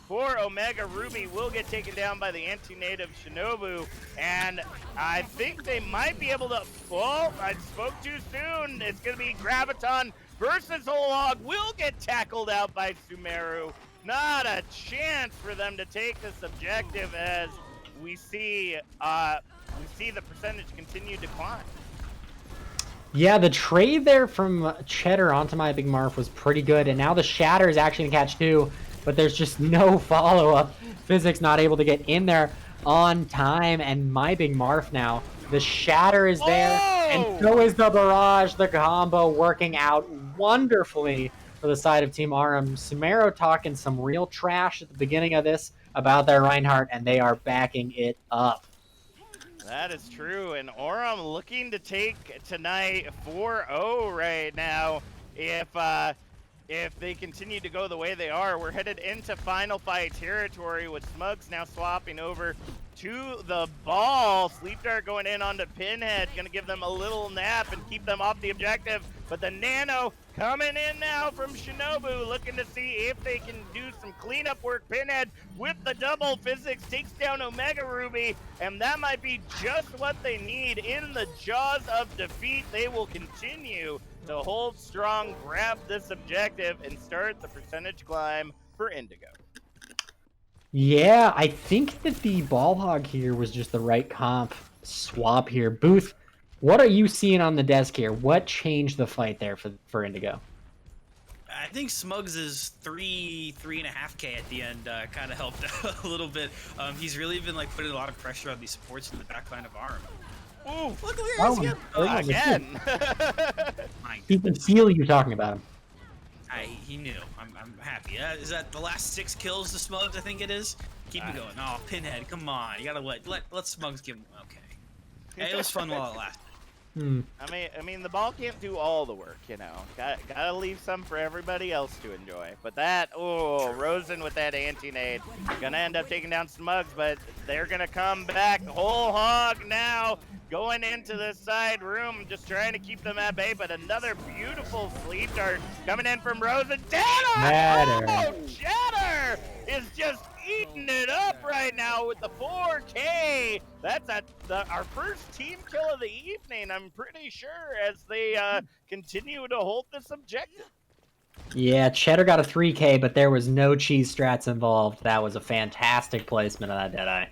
for Omega Ruby will get taken down by the anti-native Shinobu, and I think they might be able to, well, I spoke too soon. It's going to be Graviton versus Holog, will get tackled out by Sumeru. Not a chance for them to take this objective as we see the percentage continue to climb. Yeah, the trade there from Cheddar onto My Big Marf was pretty good, and now the Shatter is actually going to catch two, but there's just no follow-up. Physics not able to get in there on time, and My Big Marf now. The Shatter is there, and so is the Barrage. The combo working out wonderfully for the side of Team RM. Sumeru talking some real trash at the beginning of this about their Reinhardt, and they are backing it up. That is true, and Aurum looking to take tonight 4-0 right now. If they continue to go the way they are, we're headed into final fight territory with Smugs now swapping over to the ball. Sleep Dart going in onto Pinhead, gonna give them a little nap and keep them off the objective. But the Nano coming in now from Shinobu, looking to see if they can do some cleanup work. Pinhead with the double Physics takes down Omega Ruby, and that might be just what they need in the jaws of defeat. They will continue to hold strong, grab this objective, and start the percentage climb for Indigo. Yeah, I think that the ball hog here was just the right comp swap here. Booth, what are you seeing on the desk here? What changed the fight there for Indigo? I think Smugs' 3.5K at the end kind of helped out a little bit. He's really been like putting a lot of pressure on these supports in the backline of ARM. Ooh, Look at here again. He can feel you talking about him. He knew. I'm happy. Is that the last 6 kills to Smugs? I think it is. Keep it going. Oh, Pinhead, come on. You gotta let Smugs give him. Okay. Hey, it was fun while it lasted. I mean, the ball can't do all the work, you know. Gotta leave some for everybody else to enjoy. But that, Rosen with that anti-nade, gonna end up taking down Smugs, but they're gonna come back whole hog now, going into the side room, just trying to keep them at bay. But another beautiful sleep dart coming in from Rosen. Chatter! Oh, Chatter is just eating it up right now with the 4K. That's our first team kill of the evening, I'm pretty sure, as they continue to hold this objective. Yeah, Cheddar got a 3K, but there was no cheese strats involved. That was a fantastic placement of that Deadeye.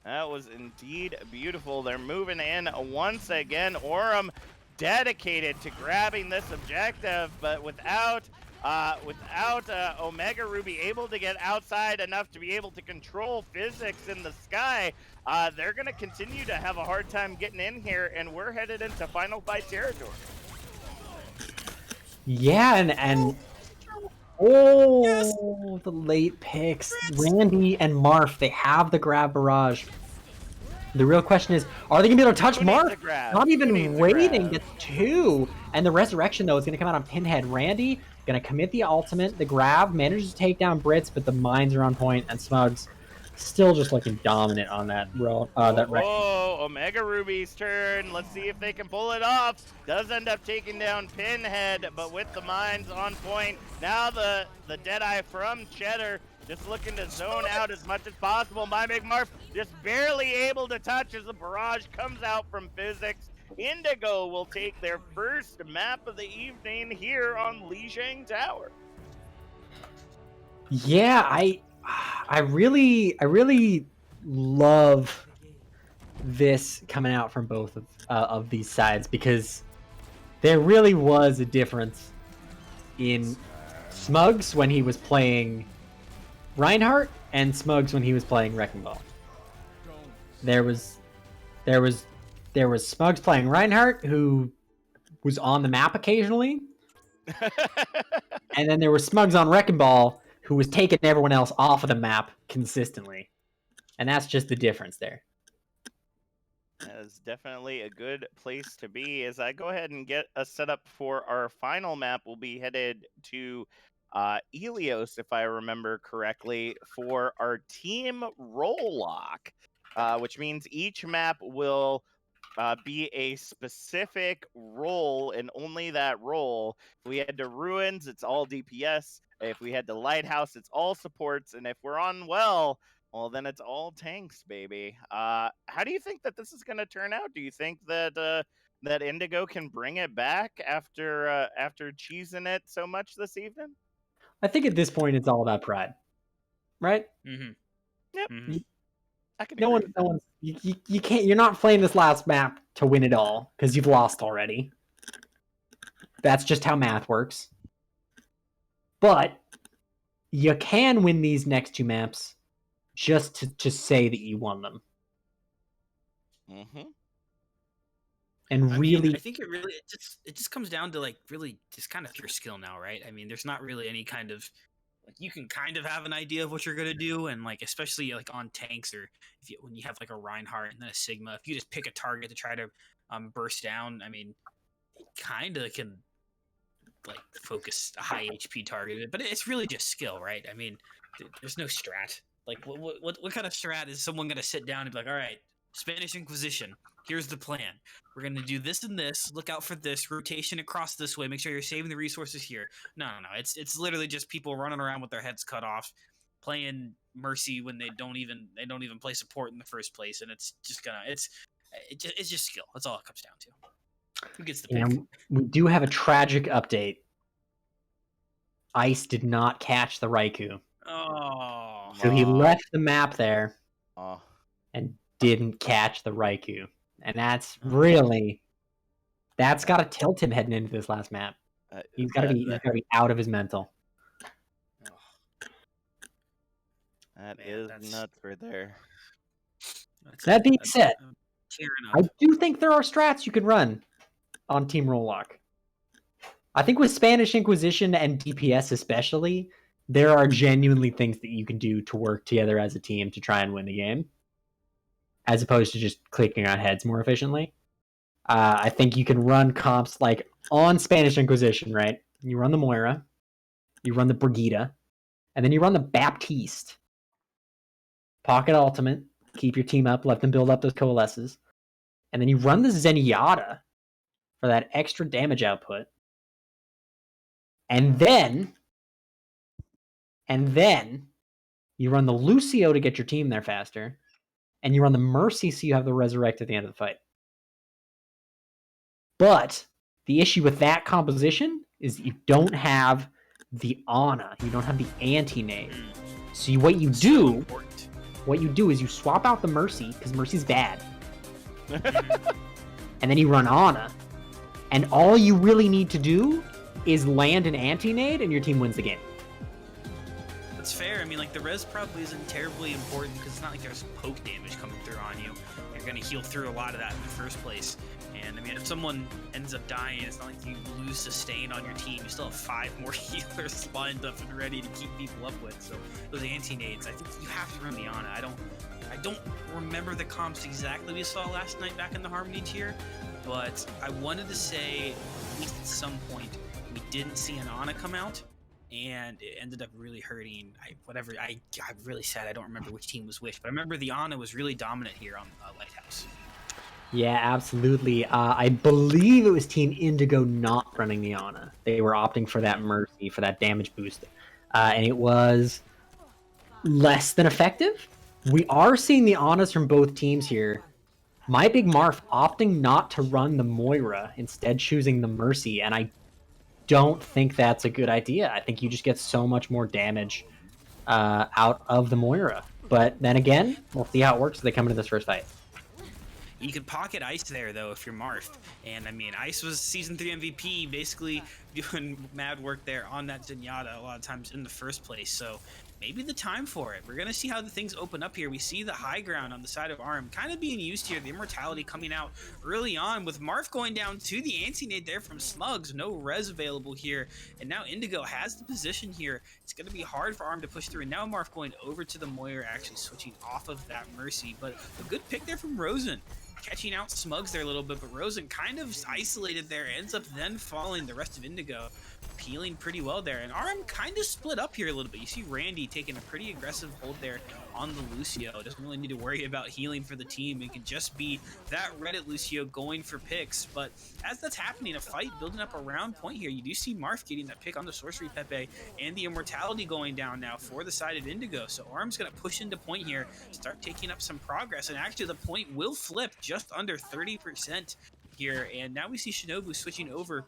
That was indeed beautiful. They're moving in once again. Aurum dedicated to grabbing this objective, but without Omega Ruby able to get outside enough to be able to control physics in the sky, they're going to continue to have a hard time getting in here, and we're headed into final fight territory. Yeah, and oh, the late picks. Randy and Marf, they have the grab barrage. The real question is, are they going to be able to touch Marf? Not even waiting, gets 2. And the resurrection, though, is going to come out on Pinhead. Randy going to commit the ultimate, the grab, manages to take down Brits, but the mines are on point, and Smugs still just looking dominant on that row. Omega Ruby's turn. Let's see if they can pull it off. Does end up taking down Pinhead, but with the mines on point. Now the Deadeye from Cheddar just looking to zone out as much as possible. My Big Marf just barely able to touch as the barrage comes out from physics. Indigo will take their first map of the evening here on Lijiang Tower. Yeah, I really love this coming out from both of these sides, because there really was a difference in Smugs when he was playing Reinhardt and Smugs when he was playing Wrecking Ball. There was Smugs playing Reinhardt, who was on the map occasionally, and then there was Smugs on Wrecking Ball, who was taking everyone else off of the map consistently. And that's just the difference there. That is definitely a good place to be. As I go ahead and get us set up for our final map, we'll be headed to Ilios, if I remember correctly, for our team roll lock, which means each map will be a specific role and only that role. If we head to Ruins, it's all DPS. If we head to Lighthouse, it's all supports. And if we're on well, then it's all tanks, baby. How do you think that this is going to turn out? Do you think that that Indigo can bring it back after cheesing it so much this evening? I think at this point it's all about pride, right? Mm-hmm. Yep. Mm-hmm. I can. You can't. You're not playing this last map to win it all, because you've lost already. That's just how math works. But you can win these next 2 maps just to say that you won them. Mm-hmm. And I think it just comes down to like really just kind of pure skill now, right? I mean, there's not really any kind of like, you can kind of have an idea of what you're gonna do, and like especially like on tanks, or when you have like a Reinhardt and then a Sigma, if you just pick a target to try to burst down, I mean, it kind of can like focus a high HP target, but it's really just skill, right? I mean, there's no strat. Like what kind of strat is someone gonna sit down and be like, all right, Spanish Inquisition, here's the plan. We're going to do this and this. Look out for this. Rotation across this way. Make sure you're saving the resources here. No. It's literally just people running around with their heads cut off, playing Mercy when they don't even play support in the first place. And it's just it's just skill. That's all it comes down to. Who gets the pick? And we do have a tragic update. Ice did not catch the Raikou. Oh. So he left the map there and didn't catch the Raikou. And that's got to tilt him heading into this last map. He's got to be out of his mental. That is nuts right there. That being said, I do think there are strats you can run on Team Roll Lock. I think with Spanish Inquisition and DPS especially, there are genuinely things that you can do to work together as a team to try and win the game, as opposed to just clicking on heads more efficiently. I think you can run comps like on Spanish Inquisition, right? You run the Moira, you run the Brigida, and then you run the Baptiste. Pocket ultimate, keep your team up, let them build up those coalesces, and then you run the Zenyatta for that extra damage output. And then you run the Lucio to get your team there faster, and you run the Mercy so you have the Resurrect at the end of the fight. But the issue with that composition is that you don't have the Ana, you don't have the anti-nade. So what you do is you swap out the Mercy, because Mercy's bad, and then you run Ana, and all you really need to do is land an anti-nade, and your team wins the game. That's fair. I mean, like, the res probably isn't terribly important because it's not like there's poke damage coming through on you. You're going to heal through a lot of that in the first place. And, I mean, if someone ends up dying, it's not like you lose sustain on your team. You still have 5 more healers lined up and ready to keep people up with. So those anti-nades, I think you have to run the Ana. I don't remember the comps exactly we saw last night back in the Harmony tier, but I wanted to say, at least at some point, we didn't see an Ana come out, and it ended up really hurting. I'm really sad I don't remember which team was which, but I remember the Ana was really dominant here on Lighthouse. Yeah, absolutely. I believe it was Team Indigo not running the Ana. They were opting for that Mercy, for that damage boost. And it was less than effective. We are seeing the Anas from both teams here. My Big Marf opting not to run the Moira, instead choosing the Mercy, and I don't think that's a good idea. I think you just get so much more damage out of the Moira. But then again, we'll see how it works as they come into this first fight. You could pocket Ice there, though, if you're Marth. And, I mean, Ice was Season 3 MVP, basically doing mad work there on that Zenyatta a lot of times in the first place. So maybe the time for it. We're going to see how the things open up here. We see the high ground on the side of ARM kind of being used here. The Immortality coming out early on with Marth going down to the anti-nade there from Smugs. No res available here. And now Indigo has the position here. It's going to be hard for ARM to push through. And now Marth going over to the Moira, actually switching off of that Mercy. But a good pick there from Rosen. Catching out Smugs there a little bit, but Rosen kind of isolated there, ends up then falling. The rest of Indigo peeling pretty well there, and RM kind of split up here a little bit. You see Randy taking a pretty aggressive hold there on the Lucio. Doesn't really need to worry about healing for the team. It can just be that Reddit Lucio going for picks, but as that's happening, a fight building up around point here. You do see Marth getting that pick on the Sorcery Pepe and the Immortality going down now for the side of Indigo. So ARM's going to push into point here, start taking up some progress, and actually the point will flip just under 30% here, and now we see Shinobu switching over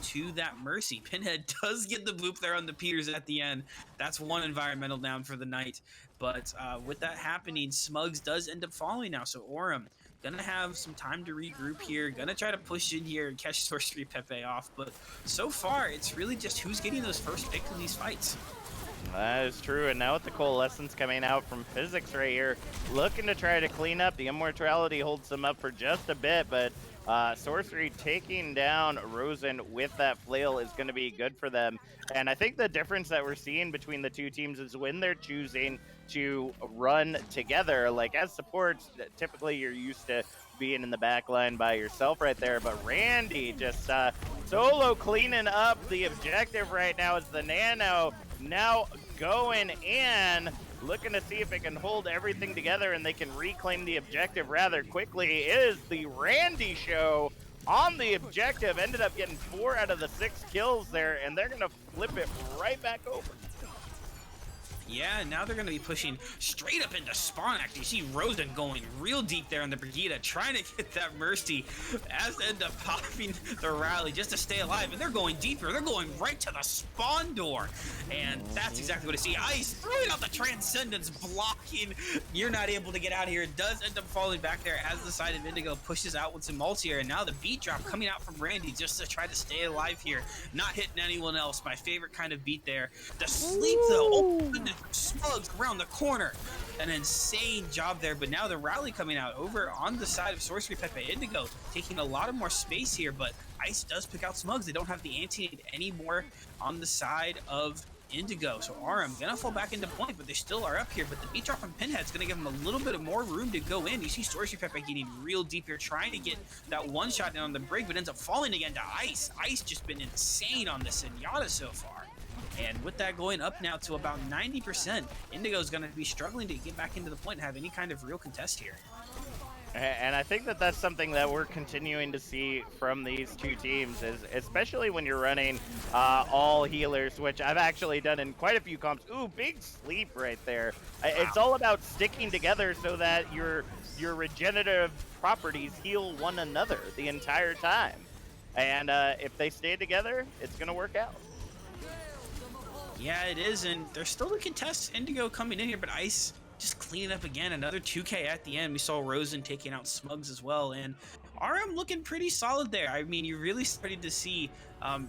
to that Mercy. Pinhead does get the boop there on the Peters at the end. That's one environmental down for the night, but with that happening, Smugs does end up falling now, so Aurum gonna have some time to regroup here, gonna try to push in here and catch Sorcery Pepe off, but so far it's really just who's getting those first picks in these fights. That is true, and now with the Coalescence coming out from Physics right here, looking to try to clean up. The Immortality holds them up for just a bit, but Sorcery taking down Rosen with that flail is going to be good for them. And I think the difference that we're seeing between the two teams is when they're choosing to run together. Like, as supports, typically you're used to being in the back line by yourself right there, but Randy just solo cleaning up the objective right now as the Nano now going in, looking to see if it can hold everything together and they can reclaim the objective rather quickly. It is the Randy show on the objective. Ended up getting 4 out of the 6 kills there, and they're going to flip it right back over. Yeah, now they're going to be pushing straight up into spawn. Actually, you see Rosen going real deep there on the Brigida, trying to get that Mercy, as they end up popping the rally just to stay alive. And they're going deeper. They're going right to the spawn door. And that's exactly what I see. Ice throwing out the Transcendence, blocking. You're not able to get out of here. It does end up falling back there as the side of Indigo pushes out with some ults here. And now the beat drop coming out from Randy just to try to stay alive here. Not hitting anyone else. My favorite kind of beat there. The sleep, though. Oh, goodness. Smugs around the corner. An insane job there, but now the rally coming out over on the side of Sorcery Pepe. Indigo taking a lot of more space here, but Ice does pick out Smugs. They don't have the anti-nade anymore on the side of Indigo. So RM gonna fall back into point, but they still are up here. But the beat drop from Pinhead's gonna give them a little bit of more room to go in. You see Sorcery Pepe getting real deep here, trying to get that one shot in on the break, but ends up falling again to Ice. Ice just been insane on this Zenyatta so far. And with that going up now to about 90%, Indigo's going to be struggling to get back into the point and have any kind of real contest here. And I think that that's something that we're continuing to see from these two teams, is especially when you're running all healers, which I've actually done in quite a few comps. Ooh, big sleep right there. Wow. It's all about sticking together so that your regenerative properties heal one another the entire time. And if they stay together, it's going to work out. Yeah, it is, and there's still the contest. Indigo coming in here, but Ice just cleaning up again. Another 2K at the end. We saw Rosen taking out Smugs as well, and RM looking pretty solid there. I mean, you really started to see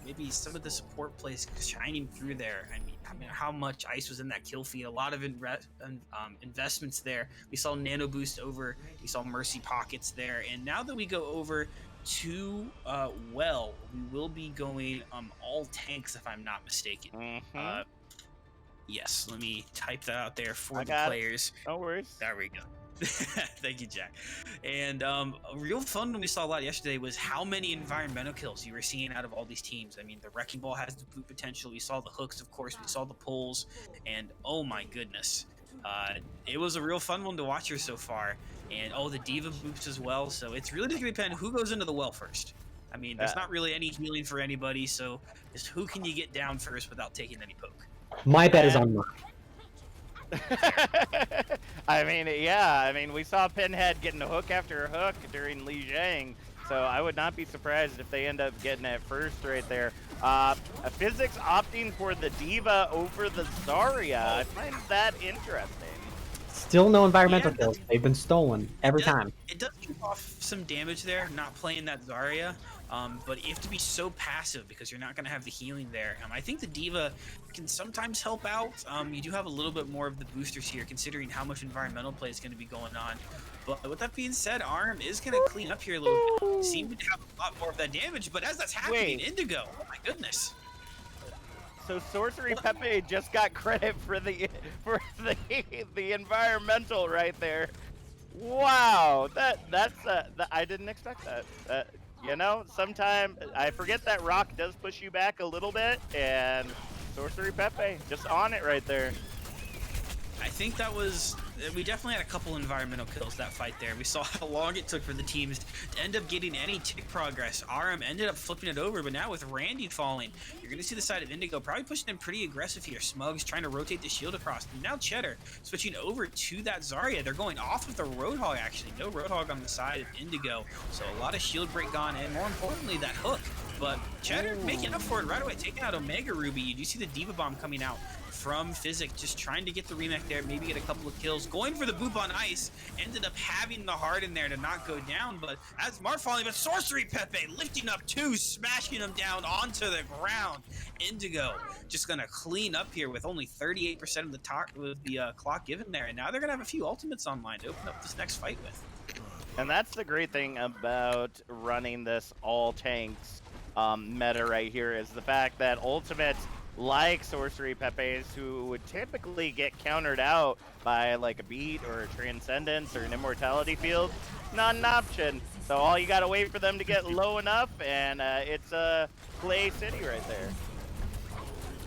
maybe some of the support plays shining through there. I mean, how much Ice was in that kill feed. A lot of investments there. We saw Nano Boost over. We saw Mercy Pockets there, and now that we go over to well, we will be going all tanks if I'm not mistaken. Mm-hmm. Yes, let me type that out there for the players. No worries. There we go. Thank you, Jack. And a real fun one we saw a lot yesterday was how many environmental kills you were seeing out of all these teams. I mean, the Wrecking Ball has the boot potential. We saw the hooks, of course. We saw the pulls, and oh my goodness. It was a real fun one to watch here so far. And the Diva boots as well. So it's really going to depend who goes into the well first. I mean, there's not really any healing for anybody. So just who can you get down first without taking any poke? My bet is on mine. I mean, yeah. I mean, we saw Pinhead getting a hook after a hook during Li Jiang. So I would not be surprised if they end up getting it first right there. Physics opting for the Diva over the Zarya. I find that interesting. Still no environmental kills. They've been stolen every time. It does give off some damage there, not playing that Zarya. But you have to be so passive because you're not going to have the healing there. I think the Diva can sometimes help out. You do have a little bit more of the boosters here, considering how much environmental play is going to be going on. But with that being said, Arm is going to clean up here a little bit. Seem to have a lot more of that damage, but as that's happening, Indigo, oh my goodness. So Sorcery Pepe just got credit for the environmental right there. Wow, that's I didn't expect that. You know, sometimes I forget that rock does push you back a little bit, and Sorcery Pepe just on it right there. I think that was, we definitely had a couple environmental kills that fight there. We saw how long it took for the teams to end up getting any tick progress. RM ended up flipping it over, but now with Randy falling, you're going to see the side of Indigo probably pushing in pretty aggressive here. Smugs trying to rotate the shield across. And now Cheddar switching over to that Zarya. They're going off with the Roadhog, actually. No Roadhog on the side of Indigo. So a lot of shield break gone, and more importantly, that hook. But Cheddar making up for it right away, taking out Omega Ruby. You do see the Diva Bomb coming out from Physic, just trying to get the remake there, maybe get a couple of kills. Going for the boop on Ice, ended up having the heart in there to not go down, but as Marth falling, but Sorcery Pepe lifting up two, smashing them down onto the ground. Indigo just gonna clean up here with only 38% of the clock given there, and now they're gonna have a few ultimates online to open up this next fight with. And that's the great thing about running this all tanks meta right here, is the fact that ultimates like Sorcery Pepes, who would typically get countered out by like a beat or a Transcendence or an Immortality field, not an option. So all you gotta wait for them to get low enough, and it's a play city right there.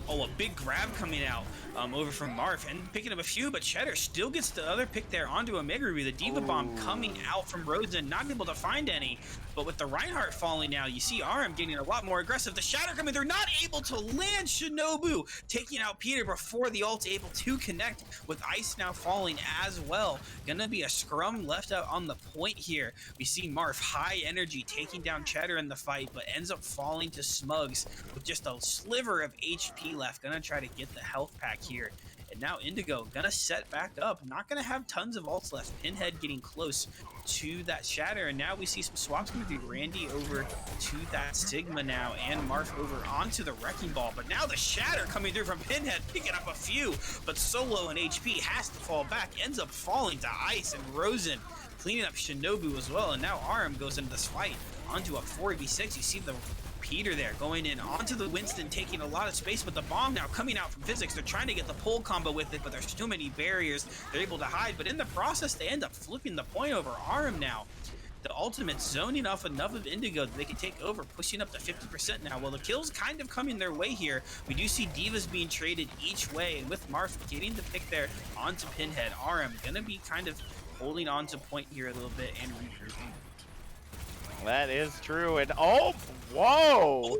Oh, a big grab coming out over from Marth and picking up a few, but Cheddar still gets the other pick there onto a Mega Ruby. The Diva Bomb coming out from Rosen, not able to find any, but with the Reinhardt falling now, you see RM getting a lot more aggressive. The Shatter coming, they're not able to land Shinobu, taking out Peter before the ult's able to connect, with Ice now falling as well. Gonna be a scrum left out on the point here. We see Marth, high energy, taking down Cheddar in the fight, but ends up falling to Smugs with just a sliver of HP left. Gonna try to get the health pack here. And now Indigo gonna set back up. Not gonna have tons of ults left. Pinhead getting close to that Shatter. And now we see some swaps going through. Randy over to that Sigma now. And Marth over onto the Wrecking Ball. But now the Shatter coming through from Pinhead, picking up a few. But so low in HP, has to fall back. Ends up falling to Ice and Rosen. Cleaning up Shinobu as well. And now RM goes into this fight onto a 4v6. You see the Peter there going in onto the Winston, taking a lot of space, but the bomb now coming out from Physics. They're trying to get the pull combo with it, but there's too many barriers. They're able to hide, but in the process, they end up flipping the point over Arum now. The ultimate zoning off enough of Indigo that they can take over, pushing up to 50% now. Well, the kills kind of coming their way here. We do see Divas being traded each way, and with Marth getting the pick there onto Pinhead, Arum gonna be kind of holding on to point here a little bit and regrouping. That is true. And oh, whoa!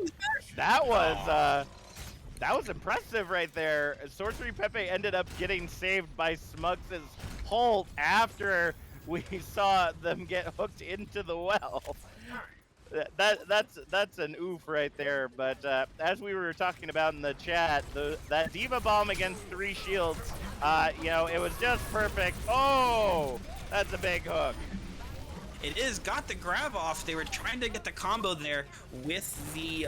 That was impressive right there. Sorcery Pepe ended up getting saved by Smugs' ult after we saw them get hooked into the well. That's an oof right there. But as we were talking about in the chat, that Diva Bomb against 3 shields, you know, it was just perfect. Oh, that's a big hook. It is, got the grab off. They were trying to get the combo there with the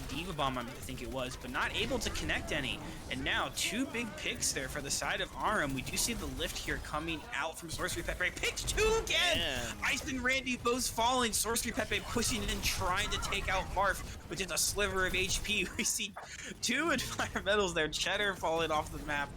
Diva Bomb, I think it was, but not able to connect any. And now 2 big picks there for the side of Arum. We do see the lift here coming out from Sorcery Pepe. Picks 2 again! Yeah. Ice and Randy both falling. Sorcery Pepe pushing in, trying to take out Marth, which is a sliver of HP. We see 2 environmentals there. Cheddar falling off the map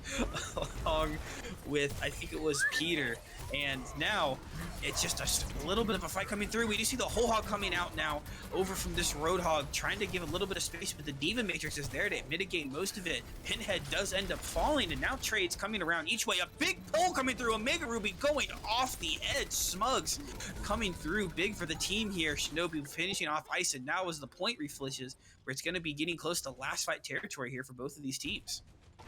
along with, I think it was Peter. And now it's just a little bit of a fight coming through. We do see the whole hog coming out now over from this Roadhog, trying to give a little bit of space, but the Diva Matrix is there to mitigate most of it. Pinhead does end up falling, and now trades coming around each way. A big pull coming through. Omega Ruby going off the edge. Smugs coming through big for the team here. Shinobu finishing off Ice, and now as the point reflishes, where it's going to be getting close to last fight territory here for both of these teams.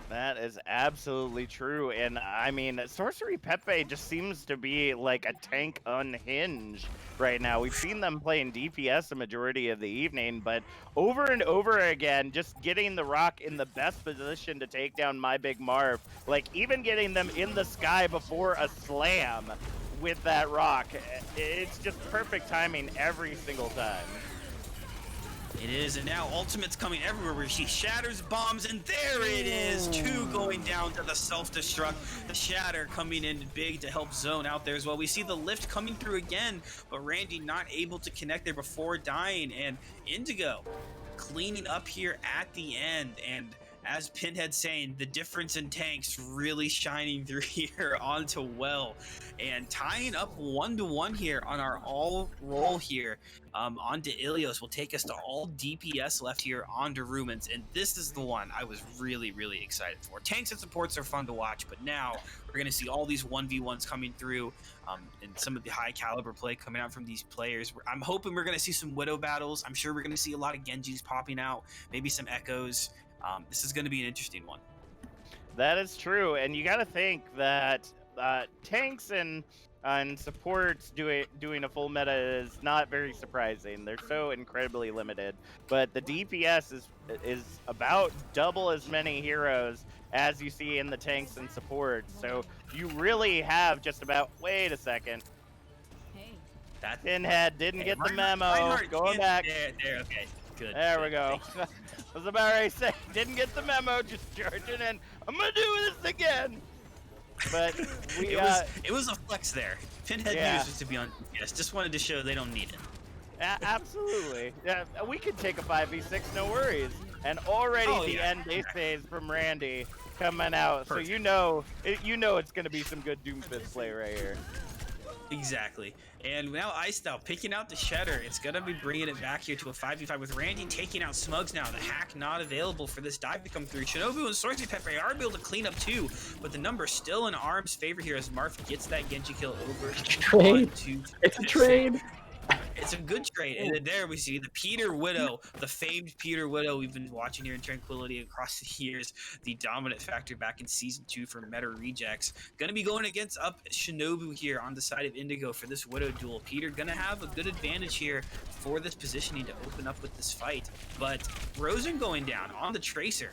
That is absolutely true, and I mean, Sorcery Pepe just seems to be like a tank unhinged right now. We've seen them playing DPS the majority of the evening, but over and over again, just getting the Rock in the best position to take down My Big Marv, like even getting them in the sky before a slam with that Rock. It's just perfect timing every single time. It is, and now Ultimate's coming everywhere where she shatters bombs, and there it is! 2 going down to the self-destruct. The Shatter coming in big to help zone out there as well. We see the lift coming through again, but Randy not able to connect there before dying, and Indigo cleaning up here at the end. And as Pinhead saying, the difference in tanks really shining through here onto Well, and tying up 1-1 here on our all roll here onto Ilios will take us to all DPS left here onto Rumens, and this is the one I was really excited for. Tanks and supports are fun to watch, but now we're going to see all these 1v1s coming through and some of the high caliber play coming out from these players. I'm hoping we're going to see some Widow battles. I'm sure we're going to see a lot of Genjis popping out, maybe some Echoes. This is going to be an interesting one. That is true, and you got to think that tanks and supports doing a full meta is not very surprising. They're so incredibly limited, but the DPS is about double as many heroes as you see in the tanks and supports. So you really have just about. Wait a second. That Pinhead didn't get the memo. Going back. There, okay. Good. There we go. I was about to say, didn't get the memo, just charging in. I'm gonna do this again. But it was a flex there. Pinhead used to be on DPS. Just wanted to show they don't need it. Absolutely. Yeah, we could take a 5v6, no worries. And already the end base phase from Randy coming out. Perfect. So you know it's gonna be some good Doomfist play right here. Exactly. And now Ice now picking out the Shatter. It's going to be bringing it back here to a 5v5 with Randy taking out Smugs now. The hack not available for this dive to come through. Shinobu and Sorcery Pepe are able to clean up too, but the number's still in Arm's favor here as Marth gets that Genji kill over. Trade. It's a trade. It's a good trade. And then there we see the Peter Widow, the famed Peter Widow we've been watching here in Tranquility across the years, the dominant factor back in Season 2 for Meta Rejects. Going to be going against up Shinobu here on the side of Indigo for this Widow duel. Peter going to have a good advantage here for this positioning to open up with this fight. But Rosen going down on the Tracer.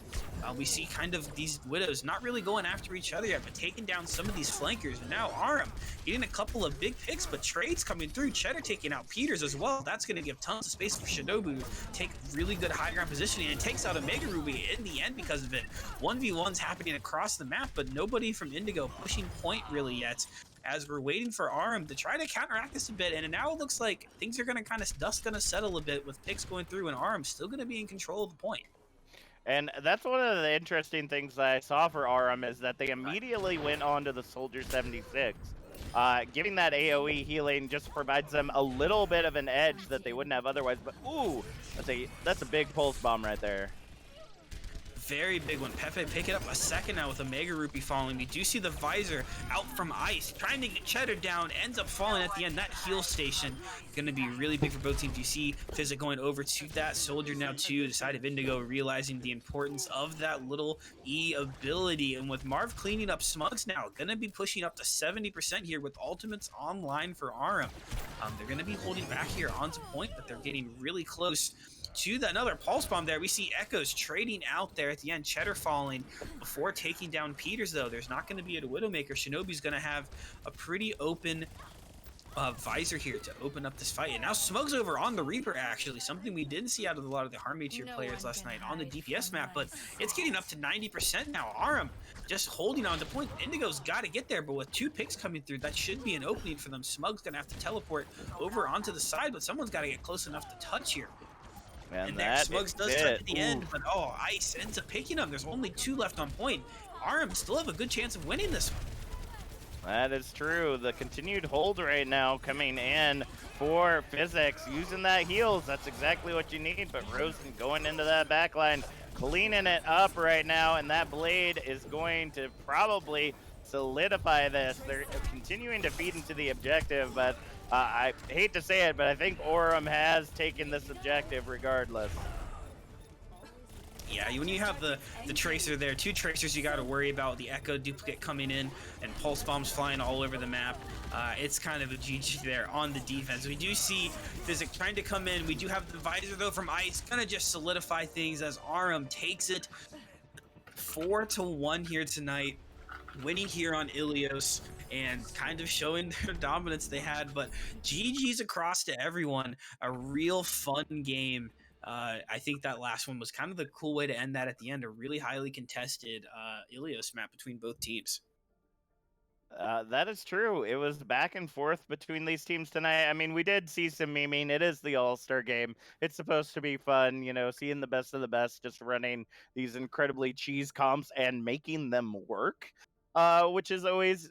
We see kind of these Widows not really going after each other yet, but taking down some of these flankers. And now Arum getting a couple of big picks, but trades coming through. Cheddar taking out Peters as well. That's going to give tons of space for Shinobu to take really good high ground positioning, and takes out Omega Ruby in the end because of it. 1v1's happening across the map, but nobody from Indigo pushing point really yet. as we're waiting for Arum to try to counteract this a bit. And now it looks like things are going to kind of, dust going to settle a bit with picks going through and Arum still going to be in control of the point. And that's one of the interesting things that I saw for Arum is that they immediately went on to the Soldier 76. Giving that AoE healing just provides them a little bit of an edge that they wouldn't have otherwise. But ooh, that's a big pulse bomb right there. Very big one. Pepe pick it up a second now with a Mega Rupee falling. We do see the visor out from ice, trying to get Cheddar down, ends up falling at the end. That heal station going to be really big for both teams. You see Physic going over to that Soldier now too. The side of Indigo realizing the importance of that little E ability. And with Marv cleaning up Smugs now, going to be pushing up to 70% here with ultimates online for Arum. They're going to be holding back here onto point, but they're getting really close to another pulse bomb there. We see Echoes trading out there at the end. Cheddar falling before taking down Peters, though. There's not going to be a Widowmaker. Shinobi's going to have a pretty open visor here to open up this fight. And now Smugs over on the Reaper, actually. Something we didn't see out of a lot of the Harmony tier players last night on the DPS map, but it's getting up to 90% now. Arum just holding on to point. Indigo's got to get there, but with 2 picks coming through, that should be an opening for them. Smug's going to have to teleport over onto the side, but someone's got to get close enough to touch here. And there, Smugs does touch at the end, but Ice ends up picking him. There's only 2 left on point. Arum still have a good chance of winning this one. That is true. The continued hold right now coming in for Physics, using that heals. That's exactly what you need, but Rosen going into that backline, cleaning it up right now, and that blade is going to probably solidify this. They're continuing to feed into the objective, but I hate to say it, but I think Aurum has taken this objective regardless. Yeah, when you have the Tracer there, 2 Tracers you got to worry about, the Echo duplicate coming in and Pulse Bombs flying all over the map. It's kind of a GG there on the defense. We do see Physic trying to come in. We do have the Visor, though, from Ice. Gonna just solidify things as Arum takes it 4-1 here tonight. Winning here on Ilios and kind of showing their dominance they had. But GG's across to everyone. A real fun game. I think that last one was kind of the cool way to end that at the end. A really highly contested Ilios map between both teams. That is true. It was back and forth between these teams tonight. I mean, we did see some memeing. It is the All-Star game. It's supposed to be fun, you know, seeing the best of the best, just running these incredibly cheese comps and making them work. Which is always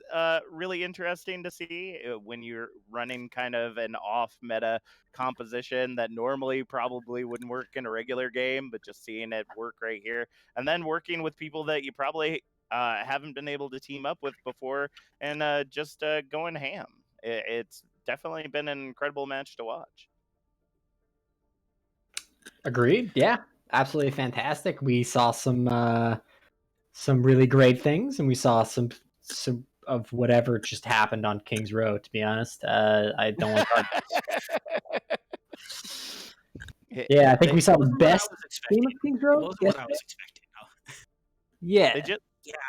really interesting to see when you're running kind of an off-meta composition that normally probably wouldn't work in a regular game, but just seeing it work right here. And then working with people that you probably haven't been able to team up with before and just going ham. It's definitely been an incredible match to watch. Agreed. Yeah, absolutely fantastic. We saw some really great things, and we saw some of whatever just happened on King's Row. To be honest, I don't want to. Yeah, I think we saw the best game of King's Row. It wasn't what I was expecting. No. Yeah.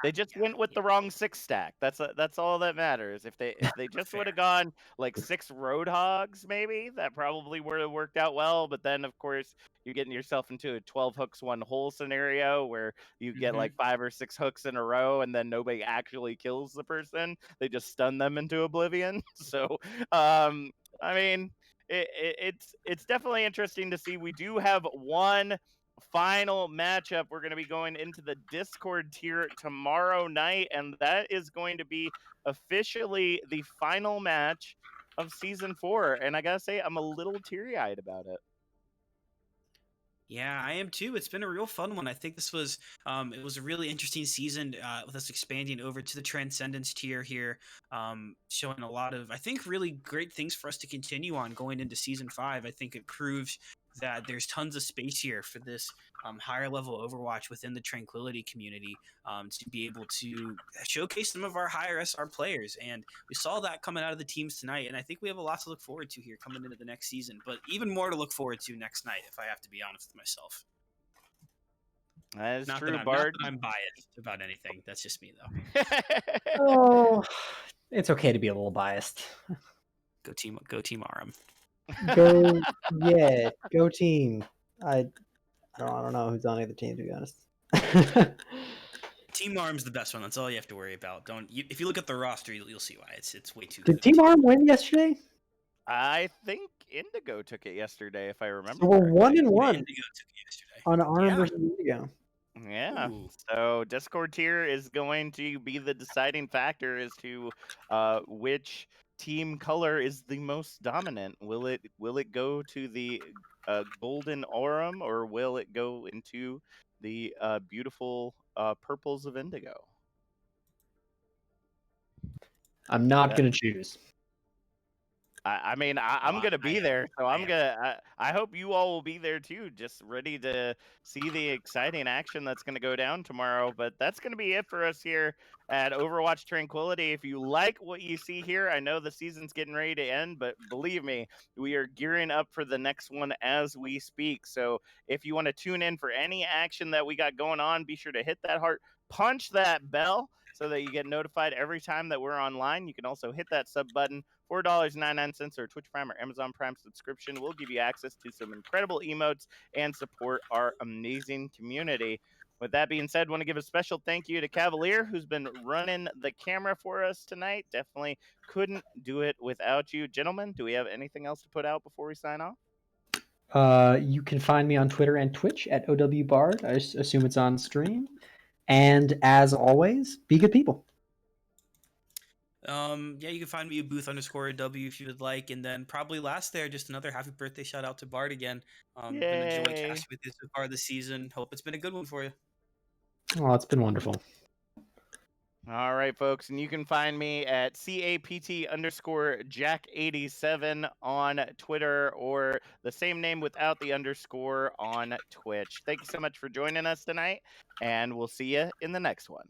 They just went with the wrong 6 stack. That's all that matters. If they just would have gone like 6 Roadhogs, maybe that probably would have worked out well. But then of course you're getting yourself into a 12 hooks 1 hole scenario where you get like 5 or 6 hooks in a row and then nobody actually kills the person. They just stun them into oblivion. So I mean, it's definitely interesting to see. We do have one final matchup. We're going to be going into the Discord tier tomorrow night, and that is going to be officially the final match of season 4. And I gotta say, I'm a little teary-eyed about it. Yeah, I am too. It's been a real fun one. I think this was it was a really interesting season with us expanding over to the Transcendence tier here, showing a lot of, I think, really great things for us to continue on going into season 5. I think it proves that there's tons of space here for this higher level Overwatch within the Tranquility community to be able to showcase some of our higher SR players. And we saw that coming out of the teams tonight. And I think we have a lot to look forward to here coming into the next season, but even more to look forward to next night, if I have to be honest with myself. That is true, Bard. Not that I'm biased about anything. That's just me, though. Oh, it's okay to be a little biased. Go team Arum. Go, yeah, go team. I don't know who's on either team, to be honest. Team Arm's the best one. That's all you have to worry about. If you look at the roster, you'll see why it's way too Did good. Team Arm win yesterday? I think Indigo took it yesterday, if I remember So we're correctly. 1-1 Indigo took it yesterday. on Arm Yeah. versus Indigo. Yeah. Ooh. So Discord tier is going to be the deciding factor as to which team color is the most dominant. Will it go to the golden aurum, or will it go into the beautiful purples of Indigo? I'm not Uh, gonna choose. I mean, I'm Oh, gonna I be am. there, so I I'm am. gonna. I hope you all will be there too, just ready to see the exciting action that's gonna go down tomorrow. But that's gonna be it for us here at Overwatch Tranquility. If you like what you see here, I know the season's getting ready to end, but believe me, we are gearing up for the next one as we speak. So if you want to tune in for any action that we got going on, be sure to hit that heart, punch that bell, so that you get notified every time that we're online. You can also hit that sub button. $4.99 or Twitch Prime or Amazon Prime subscription will give you access to some incredible emotes and support our amazing community. With that being said, I want to give a special thank you to Cavalier, who's been running the camera for us tonight. Definitely couldn't do it without you. Gentlemen, do we have anything else to put out before we sign off? You can find me on Twitter and Twitch at OWBard. I assume it's on stream. And as always, be good people. Yeah, you can find me at booth_W if you would like, and then probably last there, just another happy birthday shout out to Bart again. Been a joy Yay. casting with you so far this season. Hope it's been a good one for you. Oh, it's been wonderful. All right, folks, and you can find me at CAPT_Jack87 on Twitter, or the same name without the underscore on Twitch. Thank you so much for joining us tonight, and we'll see you in the next one.